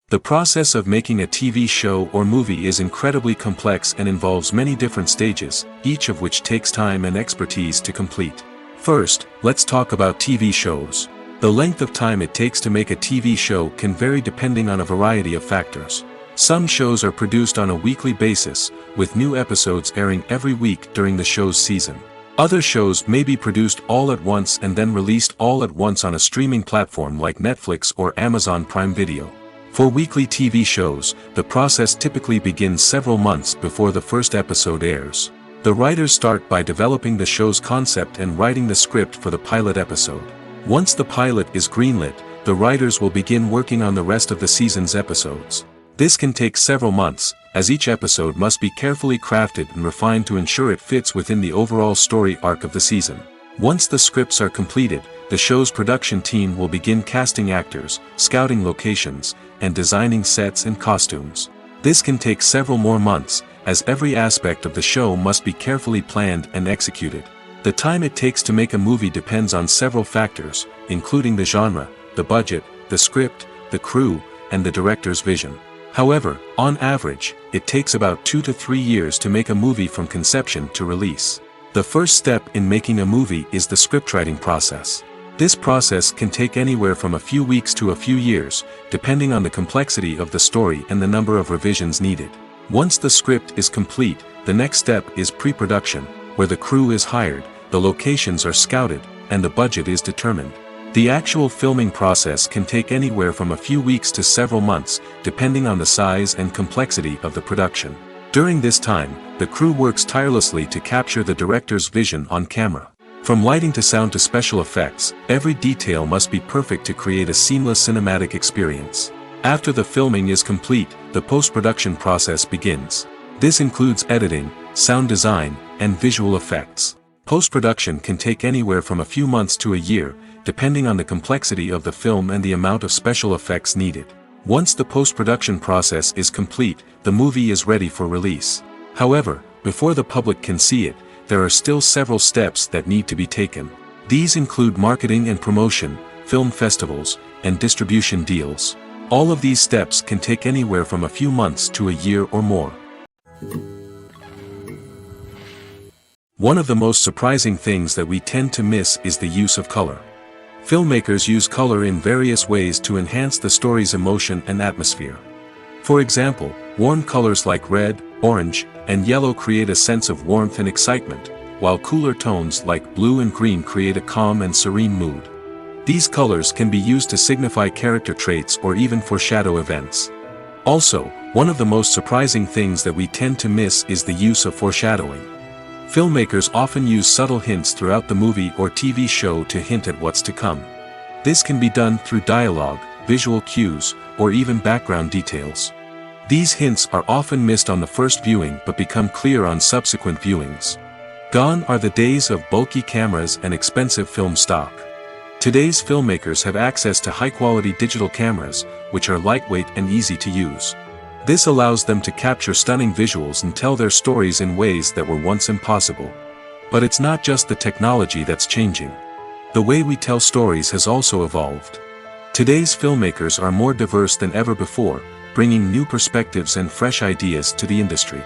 The process of making a TV show or movie is incredibly complex and involves many different stages, each of which takes time and expertise to complete. First, let's talk about TV shows. The length of time it takes to make a TV show can vary depending on a variety of factors. Some shows are produced on a weekly basis, with new episodes airing every week during the show's season. Other shows may be produced all at once and then released all at once on a streaming platform like Netflix or Amazon Prime Video. For weekly TV shows, the process typically begins several months before the first episode airs. The writers start by developing the show's concept and writing the script for the pilot episode. Once the pilot is greenlit, the writers will begin working on the rest of the season's episodes. This can take several months, as each episode must be carefully crafted and refined to ensure it fits within the overall story arc of the season. Once the scripts are completed, the show's production team will begin casting actors, scouting locations, and designing sets and costumes. This can take several more months, as every aspect of the show must be carefully planned and executed. The time it takes to make a movie depends on several factors, including the genre, the budget, the script, the crew, and the director's vision. However, on average, it takes about 2 to 3 years to make a movie from conception to release. The first step in making a movie is the scriptwriting process. This process can take anywhere from a few weeks to a few years, depending on the complexity of the story and the number of revisions needed. Once the script is complete, the next step is pre-production, where the crew is hired, the locations are scouted, and the budget is determined. The actual filming process can take anywhere from a few weeks to several months, depending on the size and complexity of the production. During this time, the crew works tirelessly to capture the director's vision on camera. From lighting to sound to special effects, every detail must be perfect to create a seamless cinematic experience. After the filming is complete, the post-production process begins. This includes editing, sound design, and visual effects. Post-production can take anywhere from a few months to a year, depending on the complexity of the film and the amount of special effects needed. Once the post-production process is complete, the movie is ready for release. However, before the public can see it, there are still several steps that need to be taken. These include marketing and promotion, film festivals, and distribution deals. All of these steps can take anywhere from a few months to a year or more. One of the most surprising things that we tend to miss is the use of color. Filmmakers use color in various ways to enhance the story's emotion and atmosphere. For example, warm colors like red, orange, and yellow create a sense of warmth and excitement, while cooler tones like blue and green create a calm and serene mood. These colors can be used to signify character traits or even foreshadow events. Also, one of the most surprising things that we tend to miss is the use of foreshadowing. Filmmakers often use subtle hints throughout the movie or TV show to hint at what's to come. This can be done through dialogue, visual cues, or even background details. These hints are often missed on the first viewing but become clear on subsequent viewings. Gone are the days of bulky cameras and expensive film stock. Today's filmmakers have access to high-quality digital cameras, which are lightweight and easy to use. This allows them to capture stunning visuals and tell their stories in ways that were once impossible. But it's not just the technology that's changing. The way we tell stories has also evolved. Today's filmmakers are more diverse than ever before, bringing new perspectives and fresh ideas to the industry.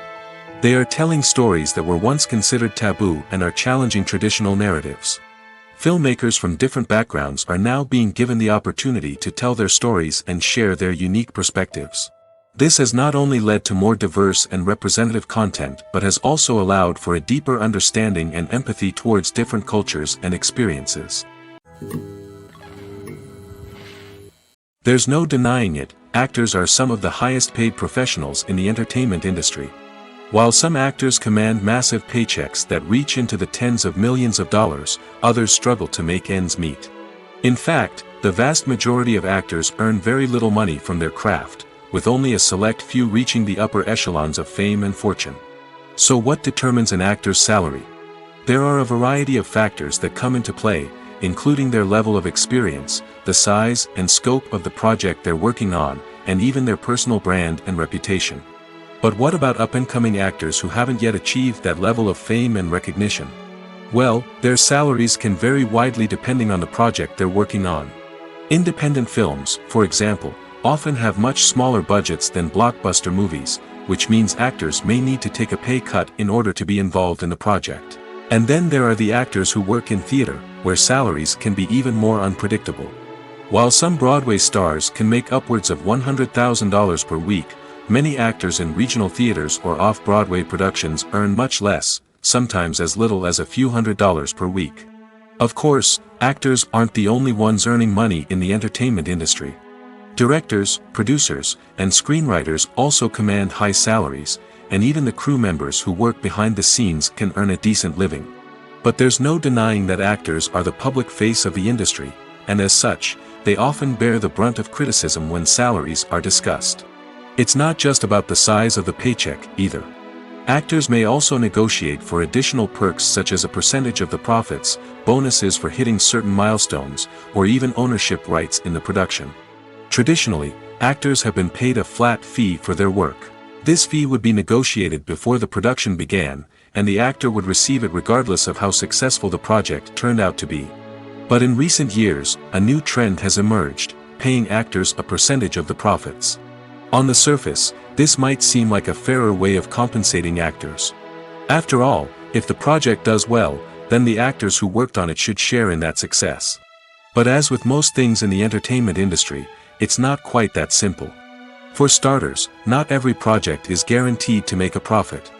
They are telling stories that were once considered taboo and are challenging traditional narratives. Filmmakers from different backgrounds are now being given the opportunity to tell their stories and share their unique perspectives. This has not only led to more diverse and representative content but has also allowed for a deeper understanding and empathy towards different cultures and experiences. There's no denying it, actors are some of the highest paid professionals in the entertainment industry. While some actors command massive paychecks that reach into the tens of millions of dollars, others struggle to make ends meet. In fact, the vast majority of actors earn very little money from their craft, with only a select few reaching the upper echelons of fame and fortune. So what determines an actor's salary? There are a variety of factors that come into play, including their level of experience, the size and scope of the project they're working on, and even their personal brand and reputation. But what about up-and-coming actors who haven't yet achieved that level of fame and recognition? Well, their salaries can vary widely depending on the project they're working on. Independent films, for example, often have much smaller budgets than blockbuster movies, which means actors may need to take a pay cut in order to be involved in the project. And then there are the actors who work in theater, where salaries can be even more unpredictable. While some Broadway stars can make upwards of $100,000 per week, many actors in regional theaters or off-Broadway productions earn much less, sometimes as little as a few $100s per week. Of course, actors aren't the only ones earning money in the entertainment industry. Directors, producers, and screenwriters also command high salaries, and even the crew members who work behind the scenes can earn a decent living. But there's no denying that actors are the public face of the industry, and as such, they often bear the brunt of criticism when salaries are discussed. It's not just about the size of the paycheck, either. Actors may also negotiate for additional perks such as a percentage of the profits, bonuses for hitting certain milestones, or even ownership rights in the production. Traditionally, actors have been paid a flat fee for their work. This fee would be negotiated before the production began, and the actor would receive it regardless of how successful the project turned out to be. But in recent years, a new trend has emerged, paying actors a percentage of the profits. On the surface, this might seem like a fairer way of compensating actors. After all, if the project does well, then the actors who worked on it should share in that success. But as with most things in the entertainment industry, it's not quite that simple. For starters, not every project is guaranteed to make a profit.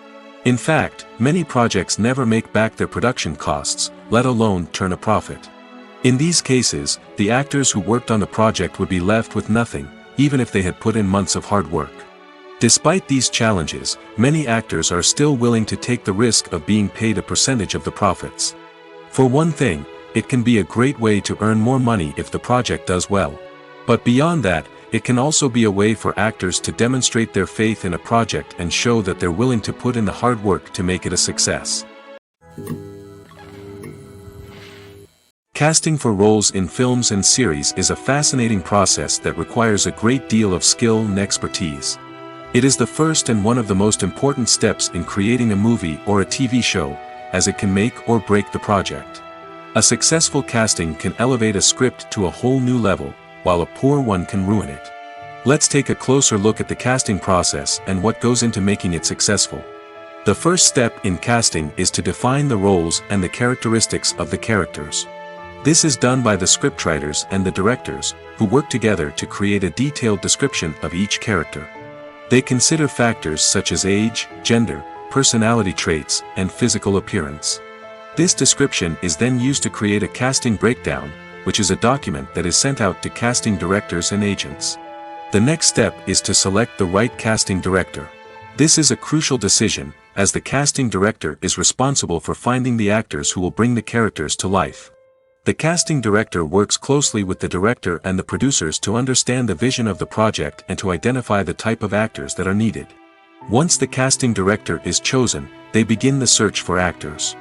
In fact, many projects never make back their production costs, let alone turn a profit. In these cases, the actors who worked on the project would be left with nothing, even if they had put in months of hard work. Despite these challenges, many actors are still willing to take the risk of being paid a percentage of the profits. For one thing, it can be a great way to earn more money if the project does well. But beyond that, it can also be a way for actors to demonstrate their faith in a project and show that they're willing to put in the hard work to make it a success. Casting for roles in films and series is a fascinating process that requires a great deal of skill and expertise. It is the first and one of the most important steps in creating a movie or a TV show, as it can make or break the project. A successful casting can elevate a script to a whole new level, while a poor one can ruin it. Let's take a closer look at the casting process and what goes into making it successful. The first step in casting is to define the roles and the characteristics of the characters. This is done by the scriptwriters and the directors, who work together to create a detailed description of each character. They consider factors such as age, gender, personality traits, and physical appearance. This description is then used to create a casting breakdown, which is a document that is sent out to casting directors and agents. The next step is to select the right casting director. This is a crucial decision, as the casting director is responsible for finding the actors who will bring the characters to life. The casting director works closely with the director and the producers to understand the vision of the project and to identify the type of actors that are needed. Once the casting director is chosen, they begin the search for actors.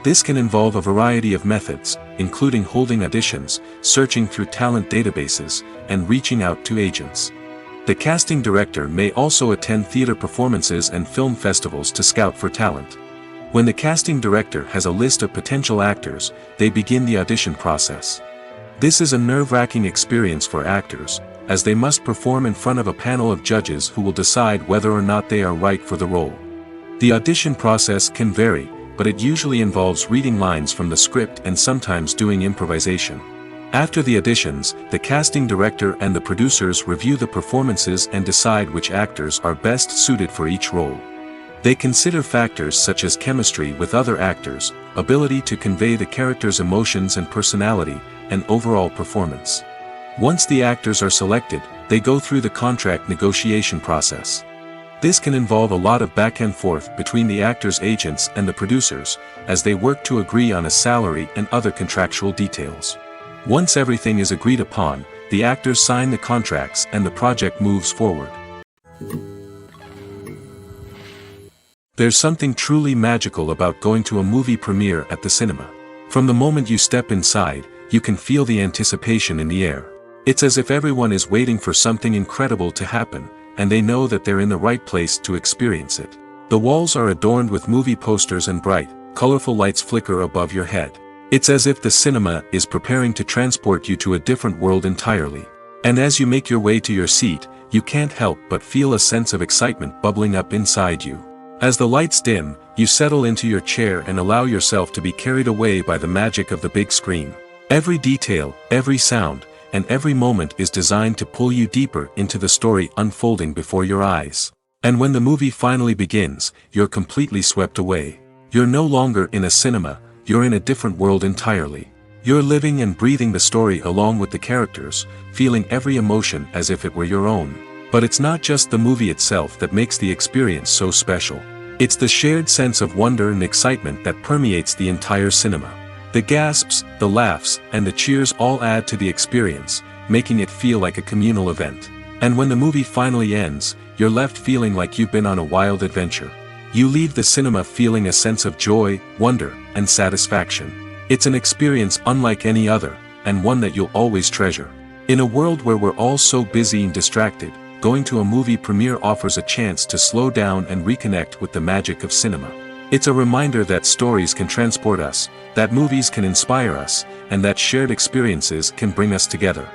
This can involve a variety of methods, including holding auditions, searching through talent databases, and reaching out to agents. The casting director may also attend theater performances and film festivals to scout for talent. When the casting director has a list of potential actors, they begin the audition process. This is a nerve-wracking experience for actors, as they must perform in front of a panel of judges who will decide whether or not they are right for the role. The audition process can vary, but it usually involves reading lines from the script and sometimes doing improvisation. After the auditions, the casting director and the producers review the performances and decide which actors are best suited for each role. They consider factors such as chemistry with other actors, ability to convey the character's emotions and personality, and overall performance. Once the actors are selected, they go through the contract negotiation process. This can involve a lot of back and forth between the actors' agents and the producers, as they work to agree on a salary and other contractual details. Once everything is agreed upon, the actors sign the contracts and the project moves forward. There's something truly magical about going to a movie premiere at the cinema. From the moment you step inside, you can feel the anticipation in the air. It's as if everyone is waiting for something incredible to happen, and they know that they're in the right place to experience it. The walls are adorned with movie posters and bright, colorful lights flicker above your head. It's as if the cinema is preparing to transport you to a different world entirely. And as you make your way to your seat, you can't help but feel a sense of excitement bubbling up inside you. As the lights dim, you settle into your chair and allow yourself to be carried away by the magic of the big screen. Every detail, every sound, and every moment is designed to pull you deeper into the story unfolding before your eyes. And when the movie finally begins, you're completely swept away. You're no longer in a cinema, you're in a different world entirely. You're living and breathing the story along with the characters, feeling every emotion as if it were your own. But it's not just the movie itself that makes the experience so special. It's the shared sense of wonder and excitement that permeates the entire cinema. The gasps, the laughs, and the cheers all add to the experience, making it feel like a communal event. And when the movie finally ends, you're left feeling like you've been on a wild adventure. You leave the cinema feeling a sense of joy, wonder, and satisfaction. It's an experience unlike any other, and one that you'll always treasure. In a world where we're all so busy and distracted, going to a movie premiere offers a chance to slow down and reconnect with the magic of cinema. It's a reminder that stories can transport us, that movies can inspire us, and that shared experiences can bring us together.